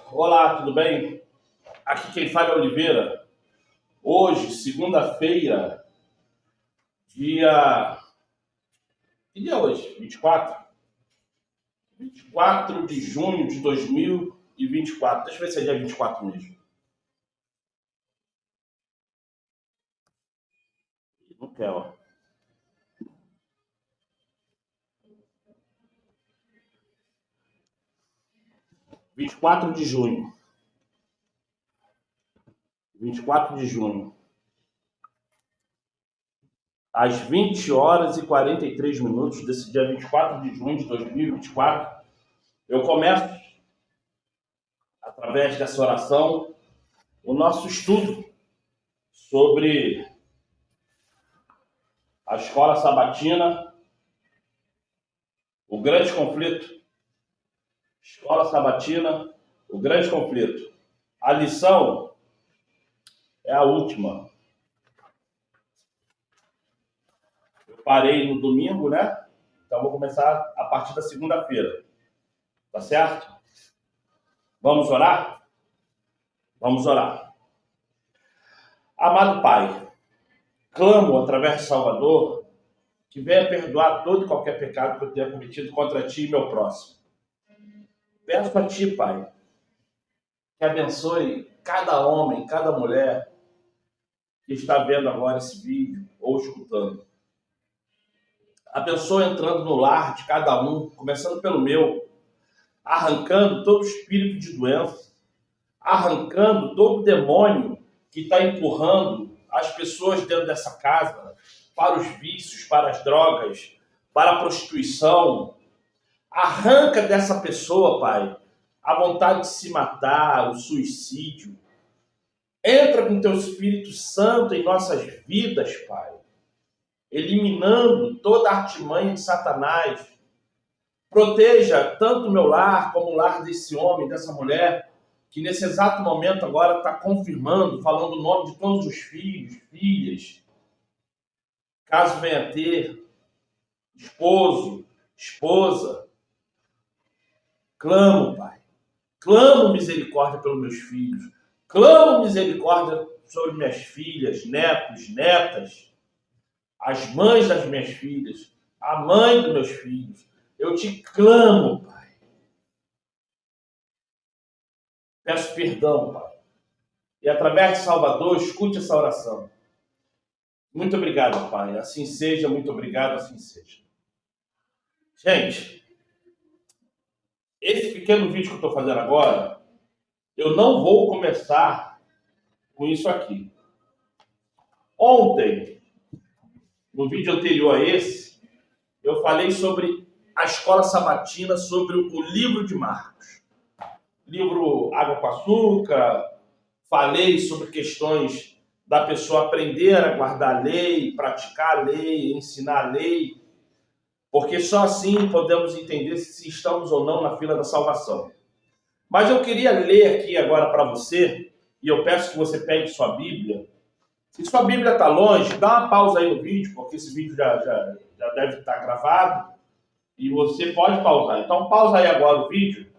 Olá, tudo bem? Aqui quem fala é Oliveira. Hoje, segunda-feira, dia. Que dia é hoje? 24? 24 de junho de 2024. Deixa eu ver se é dia 24 mesmo. Não quer, ó. 24 de junho. 24 de junho. Às 20 horas e 43 minutos desse dia 24 de junho de 2024, eu começo, através dessa oração, o nosso estudo sobre a escola sabatina, o grande conflito. Escola sabatina, o grande conflito. A lição é a última. Eu parei no domingo, né? Então vou começar a partir da segunda-feira. Tá certo? Vamos orar? Vamos orar. Amado Pai, clamo através de Salvador que venha perdoar todo e qualquer pecado que eu tenha cometido contra Ti e meu próximo. Peço a Ti, Pai, que abençoe cada homem, cada mulher que está vendo agora esse vídeo ou escutando. Abençoe entrando no lar de cada um, começando pelo meu, arrancando todo espírito de doença, arrancando todo demônio que está empurrando as pessoas dentro dessa casa para os vícios, para as drogas, para a prostituição. Arranca dessa pessoa, Pai, a vontade de se matar, o suicídio. Entra com teu Espírito Santo em nossas vidas, Pai, eliminando toda a artimanha de Satanás. Proteja tanto o meu lar como o lar desse homem, dessa mulher, que nesse exato momento agora está confirmando, falando o nome de todos os filhos, filhas, caso venha a ter, esposo, esposa. Clamo, Pai, clamo misericórdia pelos meus filhos, clamo misericórdia sobre minhas filhas, netos, netas, as mães das minhas filhas, a mãe dos meus filhos. Eu te clamo, Pai. Peço perdão, Pai. E através de Salvador, escute essa oração. Muito obrigado, Pai. Assim seja, muito obrigado, assim seja. Gente, esse pequeno vídeo que eu estou fazendo agora, eu não vou começar com isso aqui. Ontem, no vídeo anterior a esse, eu falei sobre a escola sabatina, sobre o livro de Marcos. Livro Água com Açúcar, falei sobre questões da pessoa aprender a guardar a lei, praticar a lei, ensinar a lei, porque só assim podemos entender se estamos ou não na fila da salvação. Mas eu queria ler aqui agora para você, e eu peço que você pegue sua Bíblia. Se sua Bíblia está longe, dá uma pausa aí no vídeo, porque esse vídeo já deve estar gravado, e você pode pausar. Então pausa aí agora o vídeo,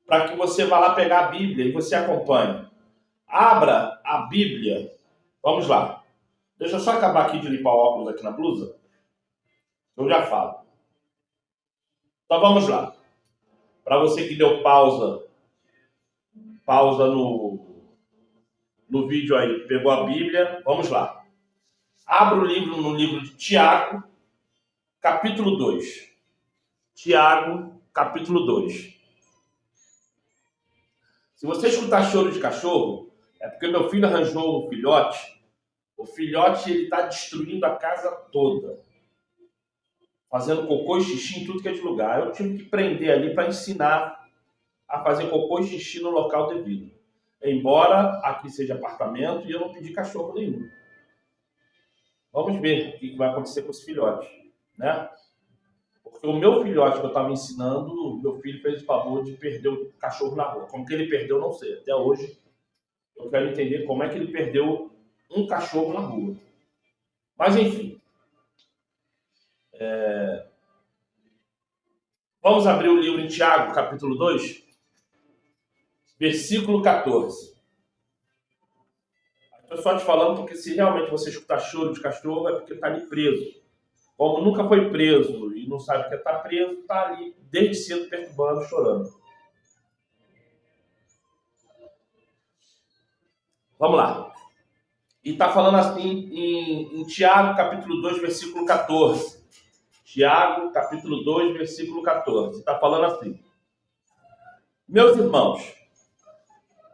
para que você vá lá pegar a Bíblia e você acompanhe. Abra a Bíblia. Vamos lá. Deixa eu só acabar aqui de limpar o óculos aqui na blusa. Eu já falo. Então vamos lá. Para você que deu pausa no vídeo aí, pegou a Bíblia, vamos lá. Abra o livro no livro de Tiago, capítulo 2. Tiago, capítulo 2. Se você escutar choro de cachorro, é porque meu filho arranjou um filhote. O filhote, ele está destruindo a casa toda. Fazendo cocô e xixi em tudo que é de lugar. Eu tive que prender ali para ensinar a fazer cocô e xixi no local devido. Embora aqui seja apartamento e eu não pedi cachorro nenhum. Vamos ver o que vai acontecer com esse filhote, né? Porque o meu filhote que eu estava ensinando, meu filho fez o favor de perder o cachorro na rua. Como que ele perdeu, não sei. Até hoje eu quero entender como é que ele perdeu um cachorro na rua. Mas enfim. Vamos abrir o livro em Tiago, capítulo 2. versículo 14. Estou só te falando porque se realmente você escutar choro de cachorro é porque está ali preso. Como nunca foi preso e não sabe que está preso, está ali desde cedo perturbando, chorando. Vamos lá. E está falando assim em Tiago, capítulo 2, versículo 14. Tiago, capítulo 2, versículo 14. Está falando assim. Meus irmãos,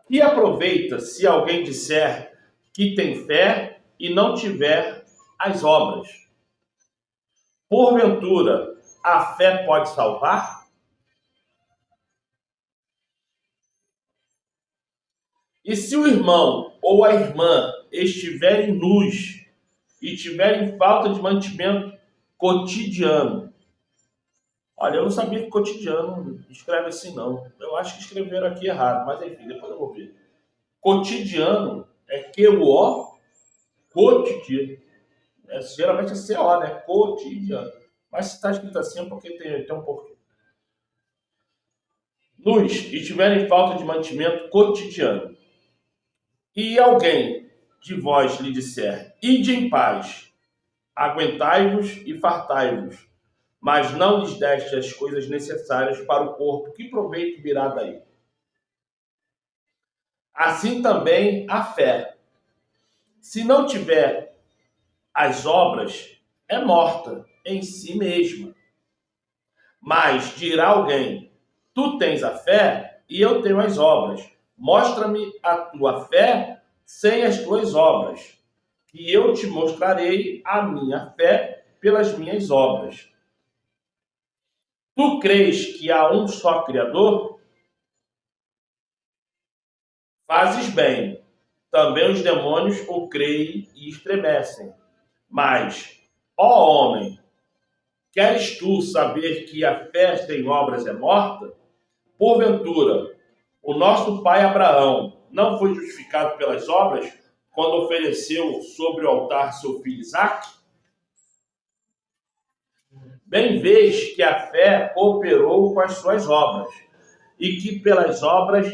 que aproveita se alguém disser que tem fé e não tiver as obras? Porventura, a fé pode salvar? E se o irmão ou a irmã estiverem nus e tiverem falta de mantimento cotidiano? Olha, eu não sabia que cotidiano escreve assim, não. Eu acho que escreveram aqui errado, mas enfim, depois eu vou ver. Cotidiano é Q-U-O, cotidiano. Geralmente é C-O, né? Cotidiano. Mas se está escrito assim é porque tem um porquê. Nus e tiverem falta de mantimento cotidiano. E alguém de vós lhe disser, ide em paz, aguentai-vos e fartai-vos, mas não lhes deste as coisas necessárias para o corpo, que proveito virá daí? Assim também a fé. Se não tiver as obras, é morta em si mesma. Mas dirá alguém, tu tens a fé e eu tenho as obras. Mostra-me a tua fé sem as tuas obras, e eu te mostrarei a minha fé pelas minhas obras. Tu crês que há um só Criador? Fazes bem. Também os demônios o creem e estremecem. Mas, ó homem, queres tu saber que a fé sem obras é morta? Porventura, o nosso pai Abraão não foi justificado pelas obras quando ofereceu sobre o altar seu filho Isaque? Bem vês que a fé cooperou com as suas obras, e que pelas obras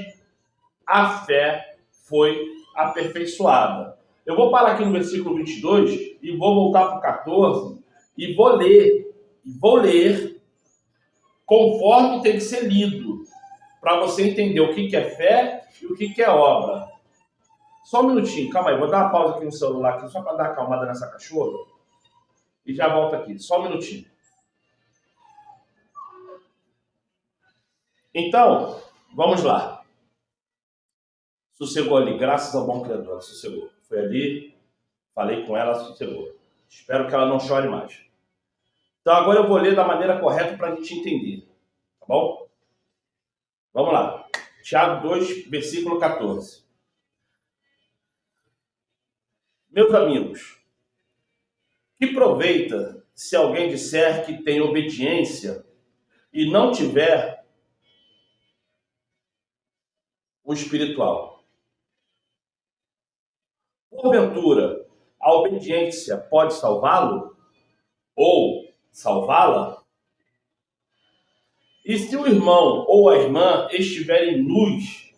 a fé foi aperfeiçoada. Eu vou parar aqui no versículo 22 e vou voltar para o 14 e vou ler conforme tem que ser lido, para você entender o que é fé e o que é obra. Só um minutinho, calma aí, vou dar uma pausa aqui no celular, aqui, só para dar uma acalmada nessa cachorra, e já volto aqui, só um minutinho. Então, vamos lá. Sossegou ali, graças ao bom Criador, sossegou. Foi ali, falei com ela, sossegou. Espero que ela não chore mais. Então agora eu vou ler da maneira correta para a gente entender, tá bom? Vamos lá. Tiago 2, versículo 14. Meus amigos, que proveita se alguém disser que tem obediência e não tiver o espiritual? Porventura, a obediência pode salvá-lo? Ou salvá-la? E se o irmão ou a irmã estiverem nus,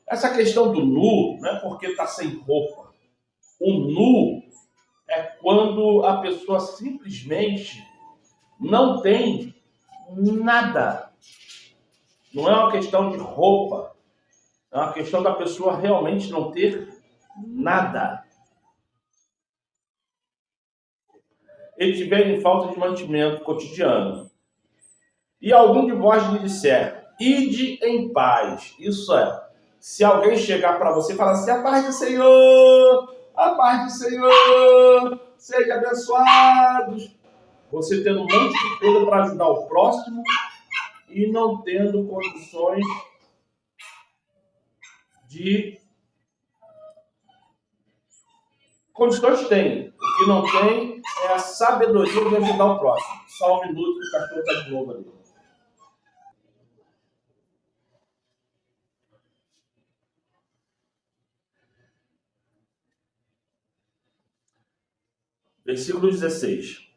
essa questão do nu não é porque está sem roupa. O nu é quando a pessoa simplesmente não tem nada. Não é uma questão de roupa. É uma questão da pessoa realmente não ter nada. E tiverem falta de mantimento cotidiano. E algum de vós lhe disser, ide em paz. Isso é, se alguém chegar para você e falar assim, a paz do Senhor, a paz do Senhor, sejam abençoados. Você tendo um monte de coisa para ajudar o próximo e não tendo condições de... Condições tem. O que não tem é a sabedoria de ajudar o próximo. Só um minuto que o cachorro está de novo ali. Versículo 16.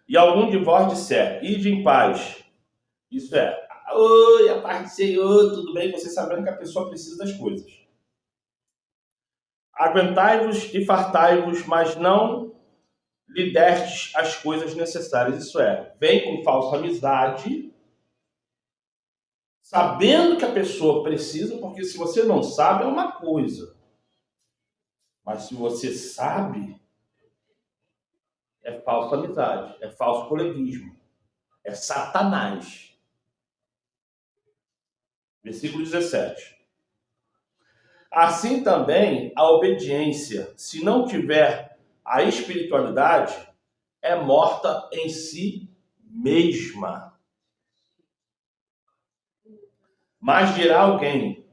E algum de vós disser, ide em paz. Isso é, Oi, a paz do Senhor, tudo bem? Você sabendo que a pessoa precisa das coisas. Aguentai-vos e fartai-vos, mas não lhe destes as coisas necessárias. Isso é, vem com falsa amizade, sabendo que a pessoa precisa, porque se você não sabe é uma coisa. Mas se você sabe, é falsa amizade, é falso coleguismo, é Satanás. Versículo 17. Assim também a obediência, se não tiver a espiritualidade, é morta em si mesma. Mas dirá alguém: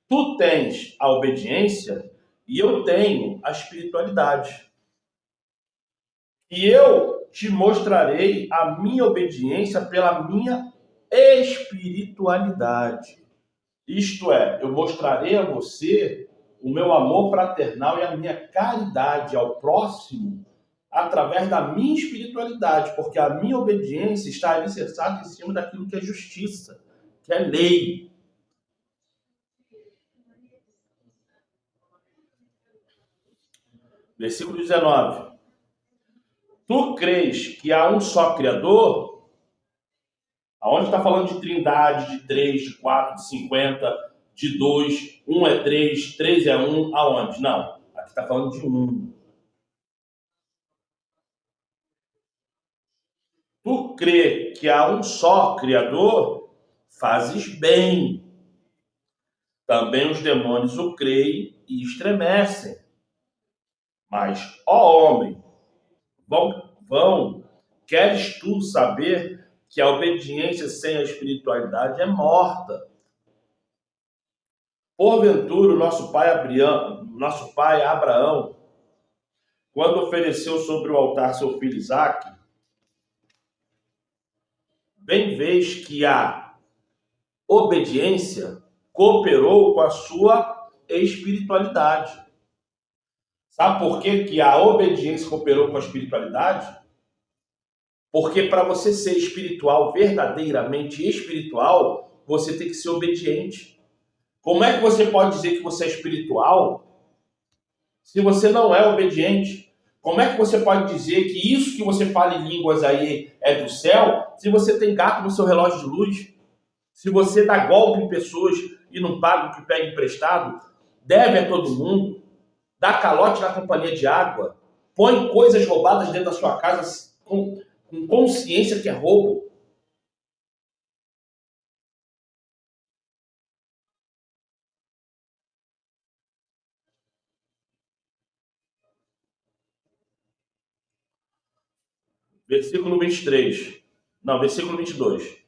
tu tens a obediência e eu tenho a espiritualidade. E eu te mostrarei a minha obediência pela minha espiritualidade. Isto é, eu mostrarei a você o meu amor fraternal e a minha caridade ao próximo através da minha espiritualidade, porque a minha obediência está alicerçada em cima daquilo que é justiça, que é lei. Versículo 19. Tu crês que há um só Criador? Aonde está falando de trindade, de 3, de 4, de 50, de 2, 1 é 3, 3 é 1, aonde? Não, aqui está falando de 1. Tu crê que há um só Criador? Fazes bem. Também os demônios o creem e estremecem. Mas, ó homem, queres tu saber que a obediência sem a espiritualidade é morta? Porventura, nosso pai Abraão, quando ofereceu sobre o altar seu filho Isaque, bem vês que a obediência cooperou com a sua espiritualidade. Sabe por que a obediência cooperou com a espiritualidade? Porque para você ser espiritual, verdadeiramente espiritual, você tem que ser obediente. Como é que você pode dizer que você é espiritual se você não é obediente? Como é que você pode dizer que isso que você fala em línguas aí é do céu, se você tem gato no seu relógio de luz? Se você dá golpe em pessoas e não paga o que pega emprestado, deve a todo mundo, dá calote na companhia de água, põe coisas roubadas dentro da sua casa com consciência que é roubo. Versículo 23. Não, versículo 22.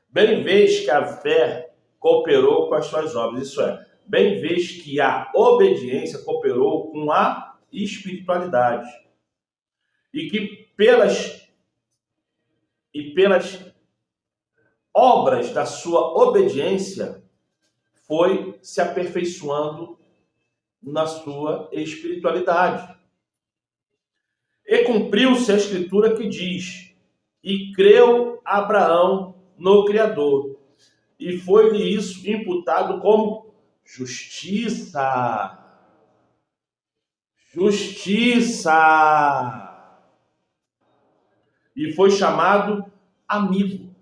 Bem vês que a fé cooperou com as suas obras. Isso é, bem vês que a obediência cooperou com a espiritualidade. E que pelas obras da sua obediência foi se aperfeiçoando na sua espiritualidade. E cumpriu-se a escritura que diz: e creu Abraão no Criador, e foi-lhe isso imputado como justiça. Justiça. E foi chamado amigo.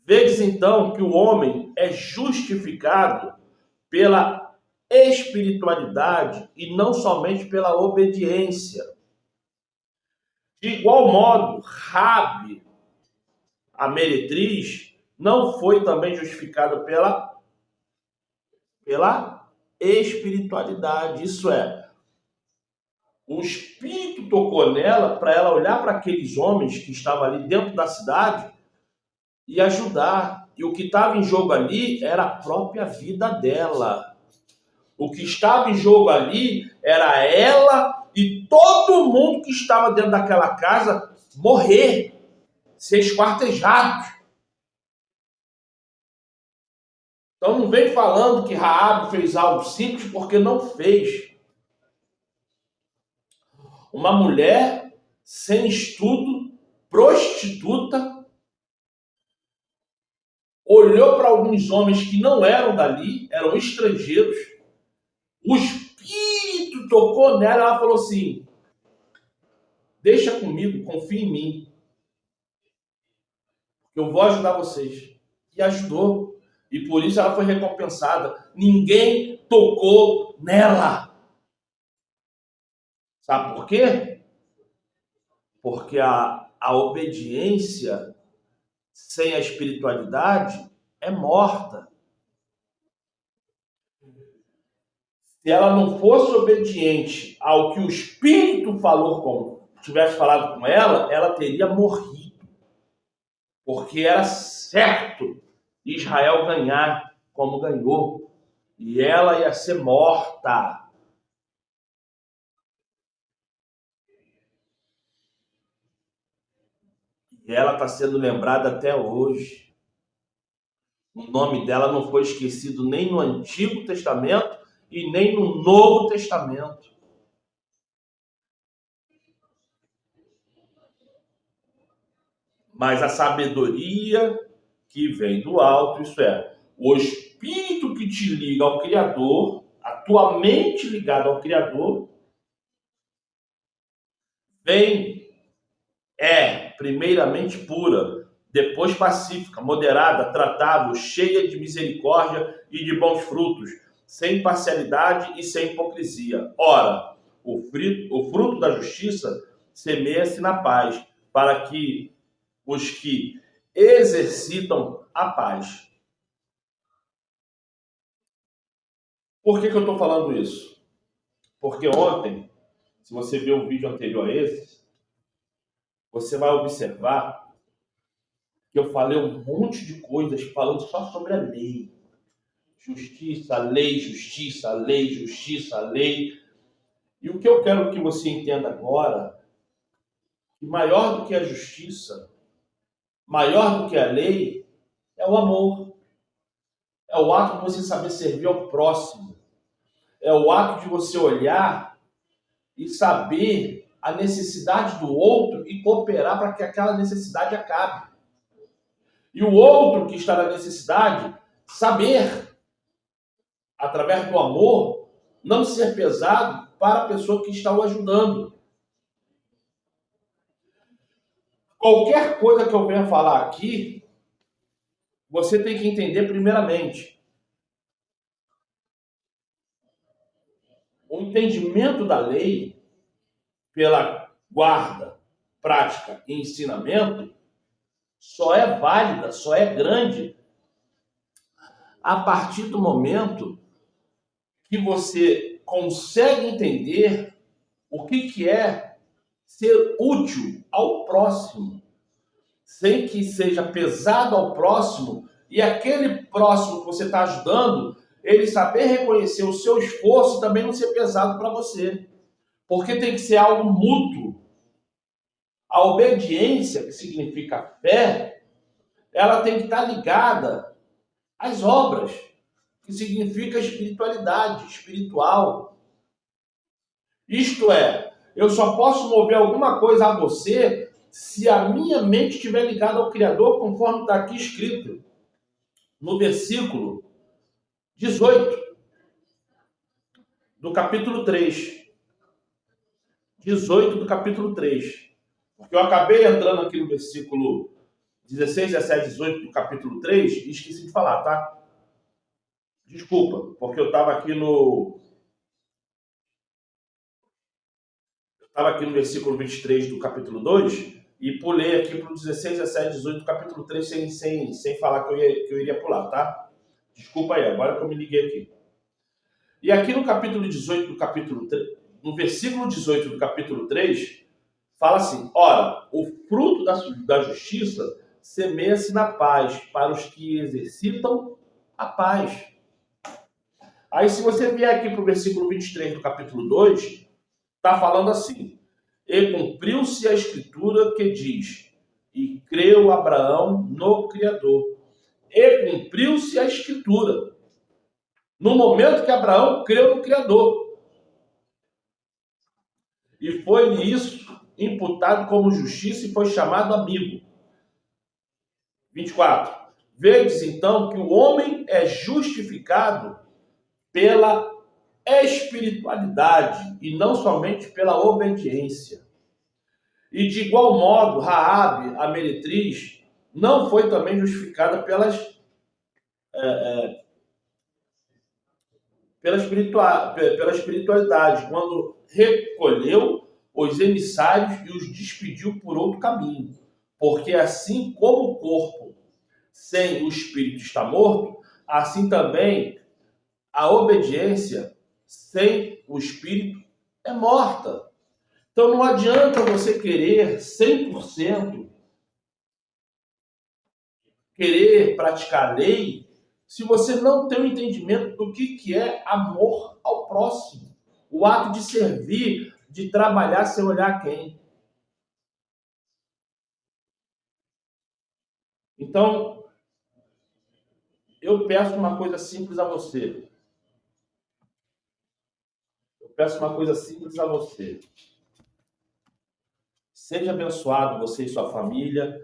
Vedes então que o homem é justificado pela espiritualidade e não somente pela obediência. De igual modo, Rabi, a meretriz, não foi também justificada pela espiritualidade. Isso é, o Espírito tocou nela para ela olhar para aqueles homens que estavam ali dentro da cidade e ajudar. E o que estava em jogo ali era a própria vida dela. O que estava em jogo ali era ela e todo mundo que estava dentro daquela casa morrer, ser esquartejados. Então não vem falando que Raabe fez algo simples, porque não fez. Uma mulher sem estudo, prostituta, olhou para alguns homens que não eram dali, eram estrangeiros, o Espírito tocou nela, ela falou assim: deixa comigo, confia em mim, que eu vou ajudar vocês. E ajudou. E por isso ela foi recompensada. Ninguém tocou nela. Sabe por quê? Porque a obediência sem a espiritualidade é morta. Se ela não fosse obediente ao que o Espírito tivesse falado com ela, ela teria morrido. Porque era certo Israel ganhar como ganhou. E ela ia ser morta. E ela está sendo lembrada até hoje. O nome dela não foi esquecido nem no Antigo Testamento e nem no Novo Testamento. Mas a sabedoria que vem do alto, isso é, o Espírito que te liga ao Criador, a tua mente ligada ao Criador, primeiramente pura, depois pacífica, moderada, tratável, cheia de misericórdia e de bons frutos, sem parcialidade e sem hipocrisia. Ora, o fruto da justiça semeia-se na paz, para que os que exercitam a paz. Por que eu estou falando isso? Porque ontem, se você ver o vídeo anterior a esse, você vai observar que eu falei um monte de coisas falando só sobre a lei. Justiça, lei, justiça, lei, justiça, lei. E o que eu quero que você entenda agora, que maior do que a justiça, maior do que a lei, é o amor. É o ato de você saber servir ao próximo. É o ato de você olhar e saber a necessidade do outro e cooperar para que aquela necessidade acabe. E o outro que está na necessidade, saber, através do amor, não ser pesado para a pessoa que está o ajudando. Qualquer coisa que eu venha falar aqui, você tem que entender primeiramente. O entendimento da lei, pela guarda, prática e ensinamento, só é válida, só é grande a partir do momento que você consegue entender o que é ser útil ao próximo, sem que seja pesado ao próximo, e aquele próximo que você está ajudando, ele saber reconhecer o seu esforço e também não ser pesado para você. Porque tem que ser algo mútuo. A obediência, que significa fé, ela tem que estar ligada às obras, que significa espiritualidade, espiritual. Isto é, eu só posso mover alguma coisa a você se a minha mente estiver ligada ao Criador, conforme está aqui escrito no versículo 18 do capítulo 3. 18 do capítulo 3. Porque eu acabei entrando aqui no versículo 16, 17, 18 do capítulo 3 e esqueci de falar, tá? Desculpa, porque eu estava aqui no versículo 23 do capítulo 2 e pulei aqui para o 16, 17, 18 do capítulo 3 sem falar que eu iria pular, tá? Desculpa aí, agora que eu me liguei aqui. E aqui no capítulo 18 do capítulo 3, no versículo 18 do capítulo 3, fala assim: ora, o fruto da justiça semeia-se na paz para os que exercitam a paz. Aí se você vier aqui para o versículo 23 do capítulo 2, está falando assim: e cumpriu-se a escritura que diz, e creu Abraão no Criador. E cumpriu-se a escritura. No momento que Abraão creu no Criador. E foi-lhe isso imputado como justiça e foi chamado amigo. 24. Vedes então que o homem é justificado pela espiritualidade e não somente pela obediência. E de igual modo, Raabe, a meretriz, não foi também justificada pela espiritualidade, quando recolheu os emissários e os despediu por outro caminho. Porque assim como o corpo sem o espírito está morto, assim também a obediência sem o espírito é morta. Então não adianta você querer 100%, querer praticar a lei, se você não tem o entendimento do que é amor ao próximo. O ato de servir, de trabalhar sem olhar quem. Então, eu peço uma coisa simples a você. Seja abençoado, você e sua família.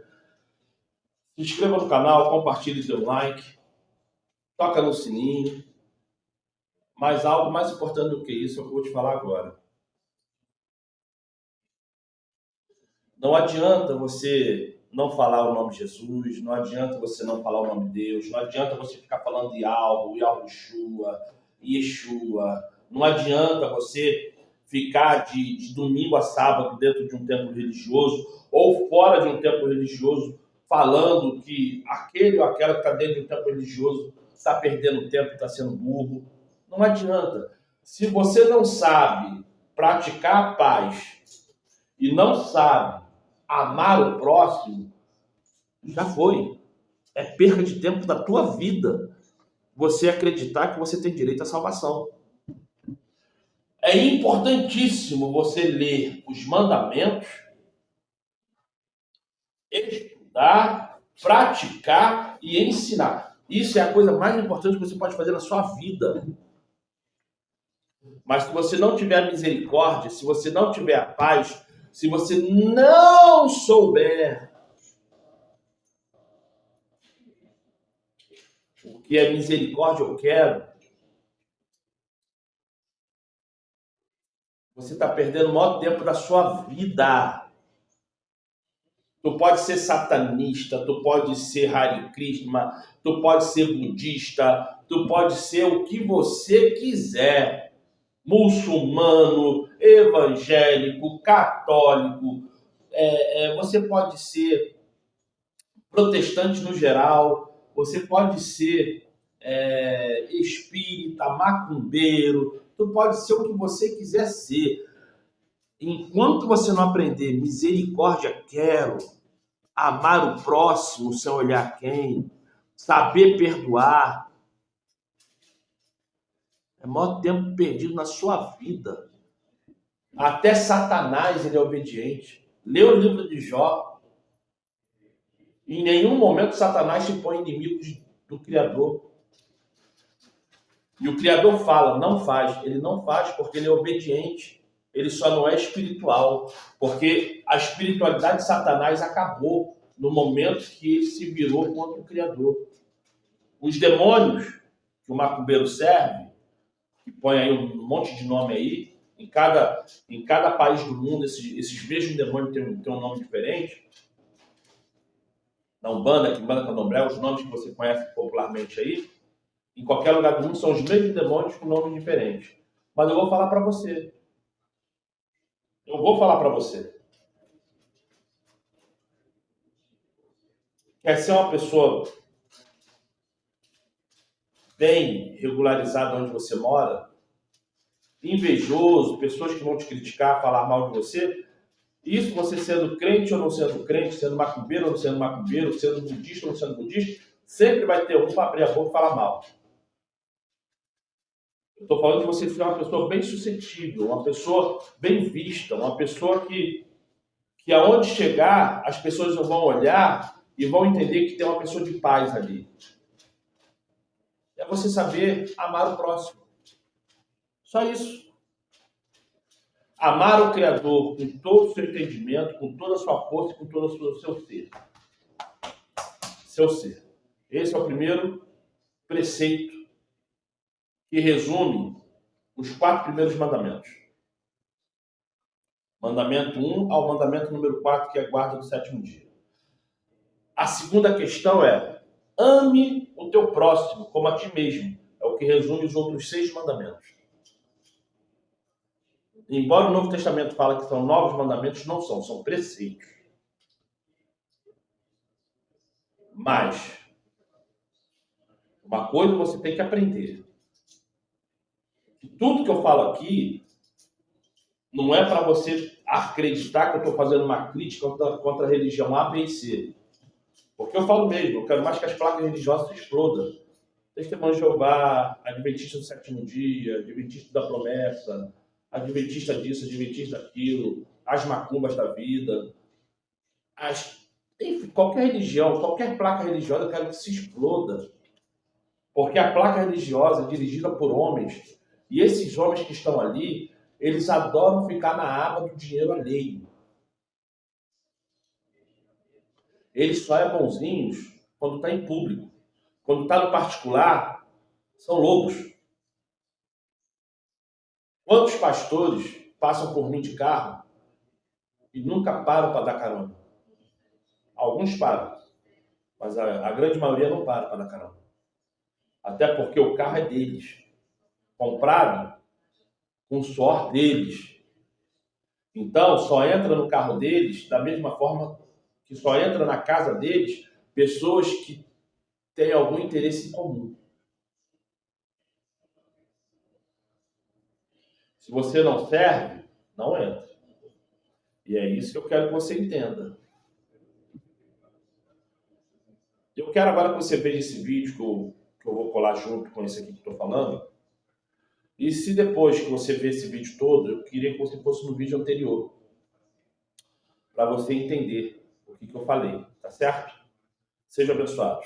Se inscreva no canal, compartilhe seu like, toca no sininho. Mas algo mais importante do que isso é o que eu vou te falar agora. Não adianta você não falar o nome de Jesus, não adianta você não falar o nome de Deus, não adianta você ficar falando de algo, Yahushua, Yeshua, não adianta você ficar de domingo a sábado dentro de um templo religioso ou fora de um templo religioso falando que aquele ou aquela que está dentro de um templo religioso está perdendo tempo, está sendo burro. Não adianta. Se você não sabe praticar a paz e não sabe amar o próximo, já foi. É perca de tempo da tua vida você acreditar que você tem direito à salvação. É importantíssimo você ler os mandamentos, estudar, praticar e ensinar. Isso é a coisa mais importante que você pode fazer na sua vida. Mas se você não tiver a misericórdia, se você não tiver a paz, se você não souber o que é misericórdia eu quero, você está perdendo o maior tempo da sua vida. Tu pode ser satanista, tu pode ser Hare Krishna, tu pode ser budista, tu pode ser o que você quiser. Muçulmano, evangélico, católico, você pode ser protestante no geral, você pode ser espírita, macumbeiro, tu pode ser o que você quiser ser. Enquanto você não aprender misericórdia quero, amar o próximo sem olhar quem, saber perdoar, é o maior tempo perdido na sua vida. Até Satanás ele é obediente. Lê o livro de Jó. Em nenhum momento Satanás se põe inimigo do Criador. E o Criador fala, não faz. Ele não faz porque ele é obediente. Ele só não é espiritual. Porque a espiritualidade de Satanás acabou no momento que ele se virou contra o Criador. Os demônios que o macumbeiro serve, que põe aí um monte de nome aí, em cada país do mundo, esses mesmos demônios têm um nome diferente. Na Umbanda, Quimbanda, Candomblé, os nomes que você conhece popularmente aí, em qualquer lugar do mundo, são os mesmos demônios com nomes diferentes. Mas eu vou falar para você. Quer ser uma pessoa bem regularizada onde você mora? Invejoso, pessoas que vão te criticar, falar mal de você? Isso você sendo crente ou não sendo crente, sendo macumbeiro ou não sendo macumbeiro, sendo budista ou não sendo budista, sempre vai ter um para abrir a boca e falar mal. Eu estou falando que você seja uma pessoa bem suscetível, uma pessoa bem vista, uma pessoa que aonde chegar, as pessoas vão olhar e vão entender que tem uma pessoa de paz ali. É você saber amar o próximo. Só isso. Amar o Criador com todo o seu entendimento, com toda a sua força e com todo o seu ser. Seu ser. Esse é o primeiro preceito que resume os 4 primeiros mandamentos. Mandamento 1 ao mandamento número 4, que é a guarda do 7º dia. A segunda questão é: ame o teu próximo como a ti mesmo. É o que resume os outros 6 mandamentos. Embora o Novo Testamento fale que são novos mandamentos, não são preceitos. Mas uma coisa você tem que aprender. Tudo que eu falo aqui não é para você acreditar que eu estou fazendo uma crítica contra a religião A, B e C. Porque eu falo mesmo, eu quero mais que as placas religiosas explodam. Testemunho de Jeová, Adventista do 7º dia, Adventista da promessa, Adventista disso, Adventista daquilo, as macumbas da vida. Enfim, qualquer religião, qualquer placa religiosa, eu quero que se exploda. Porque a placa religiosa é dirigida por homens, e esses homens que estão ali, eles adoram ficar na aba do dinheiro alheio. Eles só é bonzinhos quando está em público. Quando está no particular, são lobos. Quantos pastores passam por mim de carro e nunca param para dar carona? Alguns param, mas a grande maioria não para dar carona. Até porque o carro é deles, comprado com o suor deles. Então, só entra no carro deles da mesma forma que só entra na casa deles pessoas que têm algum interesse em comum. Se você não serve, não entra. E é isso que eu quero que você entenda. Eu quero agora que você veja esse vídeo que eu vou colar junto com esse aqui que eu estou falando. E se depois que você ver esse vídeo todo, eu queria que você fosse no vídeo anterior, para você entender o que eu falei, tá certo? Sejam abençoados.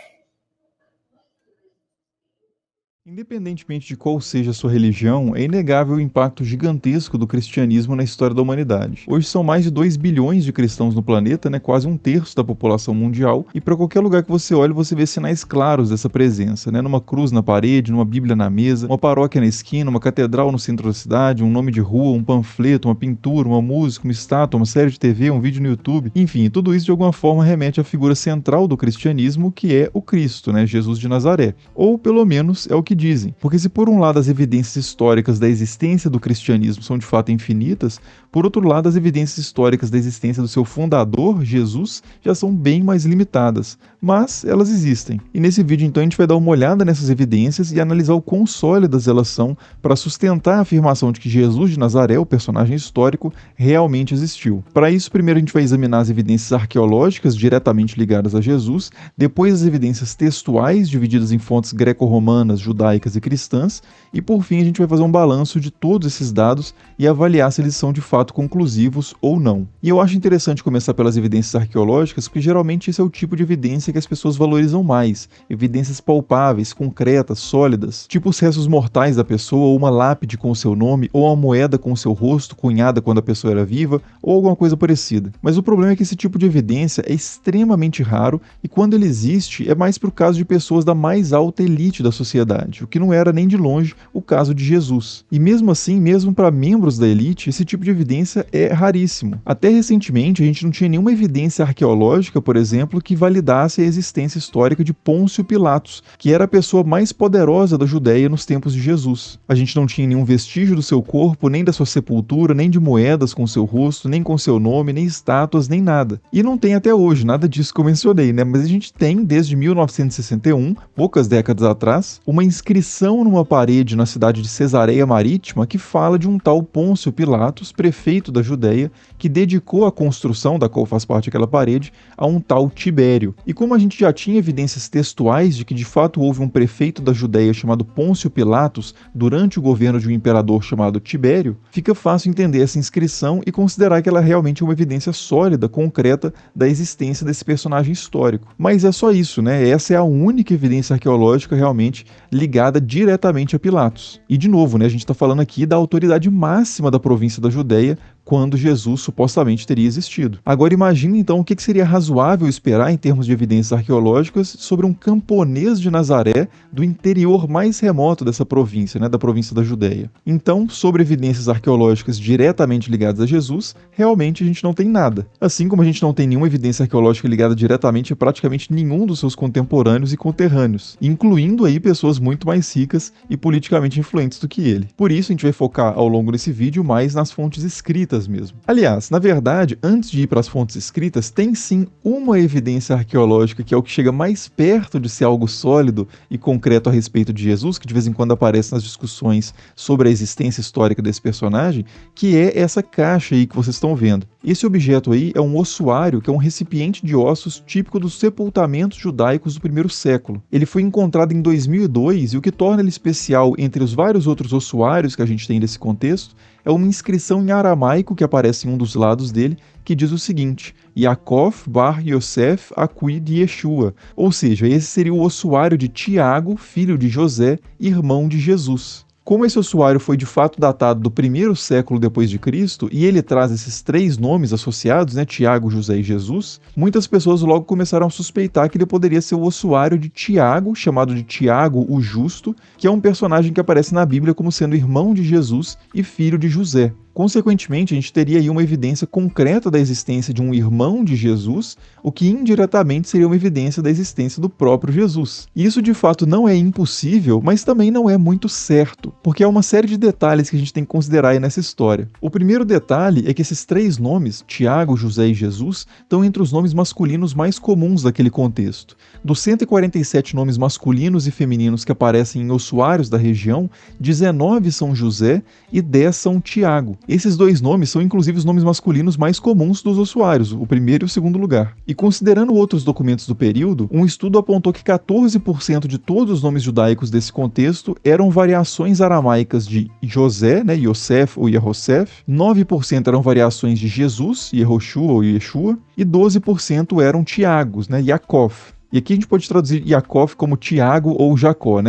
Independentemente de qual seja a sua religião, é inegável o impacto gigantesco do cristianismo na história da humanidade. Hoje são mais de 2 bilhões de cristãos no planeta, quase 1/3 da população mundial, e para qualquer lugar que você olhe, você vê sinais claros dessa presença, numa cruz na parede, numa bíblia na mesa, uma paróquia na esquina, uma catedral no centro da cidade, um nome de rua, um panfleto, uma pintura, uma música, uma estátua, uma série de TV, um vídeo no YouTube, enfim, tudo isso de alguma forma remete à figura central do cristianismo, que é o Cristo, Jesus de Nazaré, ou pelo menos é o que dizem, porque se por um lado as evidências históricas da existência do cristianismo são de fato infinitas, por outro lado as evidências históricas da existência do seu fundador, Jesus, já são bem mais limitadas, mas elas existem. E nesse vídeo então a gente vai dar uma olhada nessas evidências e analisar o quão sólidas elas são para sustentar a afirmação de que Jesus de Nazaré, o personagem histórico, realmente existiu. Para isso, primeiro a gente vai examinar as evidências arqueológicas diretamente ligadas a Jesus, depois as evidências textuais divididas em fontes greco-romanas, judaicas e cristãs, e por fim a gente vai fazer um balanço de todos esses dados e avaliar se eles são de fato conclusivos ou não. E eu acho interessante começar pelas evidências arqueológicas, porque geralmente esse é o tipo de evidência que as pessoas valorizam mais, evidências palpáveis, concretas, sólidas, tipo os restos mortais da pessoa, ou uma lápide com o seu nome, ou uma moeda com o seu rosto, cunhada quando a pessoa era viva, ou alguma coisa parecida. Mas o problema é que esse tipo de evidência é extremamente raro, e quando ele existe, é mais para o caso de pessoas da mais alta elite da sociedade, o que não era nem de longe o caso de Jesus. E mesmo assim, mesmo para membros da elite, esse tipo de evidência é raríssimo. Até recentemente, a gente não tinha nenhuma evidência arqueológica, por exemplo, que validasse a existência histórica de Pôncio Pilatos, que era a pessoa mais poderosa da Judéia nos tempos de Jesus. A gente não tinha nenhum vestígio do seu corpo, nem da sua sepultura, nem de moedas com seu rosto, nem com seu nome, nem estátuas, nem nada. E não tem até hoje, nada disso que eu mencionei, Mas a gente tem, desde 1961, poucas décadas atrás, uma inscrição numa parede na cidade de Cesareia Marítima que fala de um tal Pôncio Pilatos, prefeito da Judéia, que dedicou a construção, da qual faz parte aquela parede, a um tal Tibério. E como a gente já tinha evidências textuais de que de fato houve um prefeito da Judéia chamado Pôncio Pilatos durante o governo de um imperador chamado Tibério, fica fácil entender essa inscrição e considerar que ela realmente é uma evidência sólida, concreta, da existência desse personagem histórico. Mas é só isso, Essa é a única evidência arqueológica realmente ligada diretamente a Pilatos. E de novo, a gente está falando aqui da autoridade máxima da província da Judéia, quando Jesus supostamente teria existido. Agora imagine então o que seria razoável esperar em termos de evidências arqueológicas sobre um camponês de Nazaré do interior mais remoto dessa província, da província da Judéia. Então, sobre evidências arqueológicas diretamente ligadas a Jesus, realmente a gente não tem nada. Assim como a gente não tem nenhuma evidência arqueológica ligada diretamente a praticamente nenhum dos seus contemporâneos e conterrâneos, incluindo aí pessoas muito mais ricas e politicamente influentes do que ele. Por isso a gente vai focar ao longo desse vídeo mais nas fontes escritas mesmo. Aliás, na verdade, antes de ir para as fontes escritas, tem sim uma evidência arqueológica que é o que chega mais perto de ser algo sólido e concreto a respeito de Jesus, que de vez em quando aparece nas discussões sobre a existência histórica desse personagem, que é essa caixa aí que vocês estão vendo. Esse objeto aí é um ossuário, que é um recipiente de ossos típico dos sepultamentos judaicos do primeiro século. Ele foi encontrado em 2002 e o que torna ele especial entre os vários outros ossuários que a gente tem nesse contexto é uma inscrição em aramaico que aparece em um dos lados dele, que diz o seguinte: Yaakov bar Yosef Akui de Yeshua, ou seja, esse seria o ossuário de Tiago, filho de José, irmão de Jesus. Como esse ossuário foi de fato datado do primeiro século depois de Cristo, e ele traz esses três nomes associados, Tiago, José e Jesus, muitas pessoas logo começaram a suspeitar que ele poderia ser o ossuário de Tiago, chamado de Tiago o Justo, que é um personagem que aparece na Bíblia como sendo irmão de Jesus e filho de José. Consequentemente, a gente teria aí uma evidência concreta da existência de um irmão de Jesus, o que indiretamente seria uma evidência da existência do próprio Jesus. E isso de fato não é impossível, mas também não é muito certo, porque há uma série de detalhes que a gente tem que considerar aí nessa história. O primeiro detalhe é que esses três nomes, Tiago, José e Jesus, estão entre os nomes masculinos mais comuns daquele contexto. Dos 147 nomes masculinos e femininos que aparecem em ossuários da região, 19 são José e 10 são Tiago. Esses dois nomes são inclusive os nomes masculinos mais comuns dos ossuários, o primeiro e o segundo lugar. E considerando outros documentos do período, um estudo apontou que 14% de todos os nomes judaicos desse contexto eram variações aramaicas de José, Yosef ou Yehosef, 9% eram variações de Jesus, Yehoshua ou Yeshua, e 12% eram Tiagos, Yaakov. E aqui a gente pode traduzir Yaakov como Tiago ou Jacó,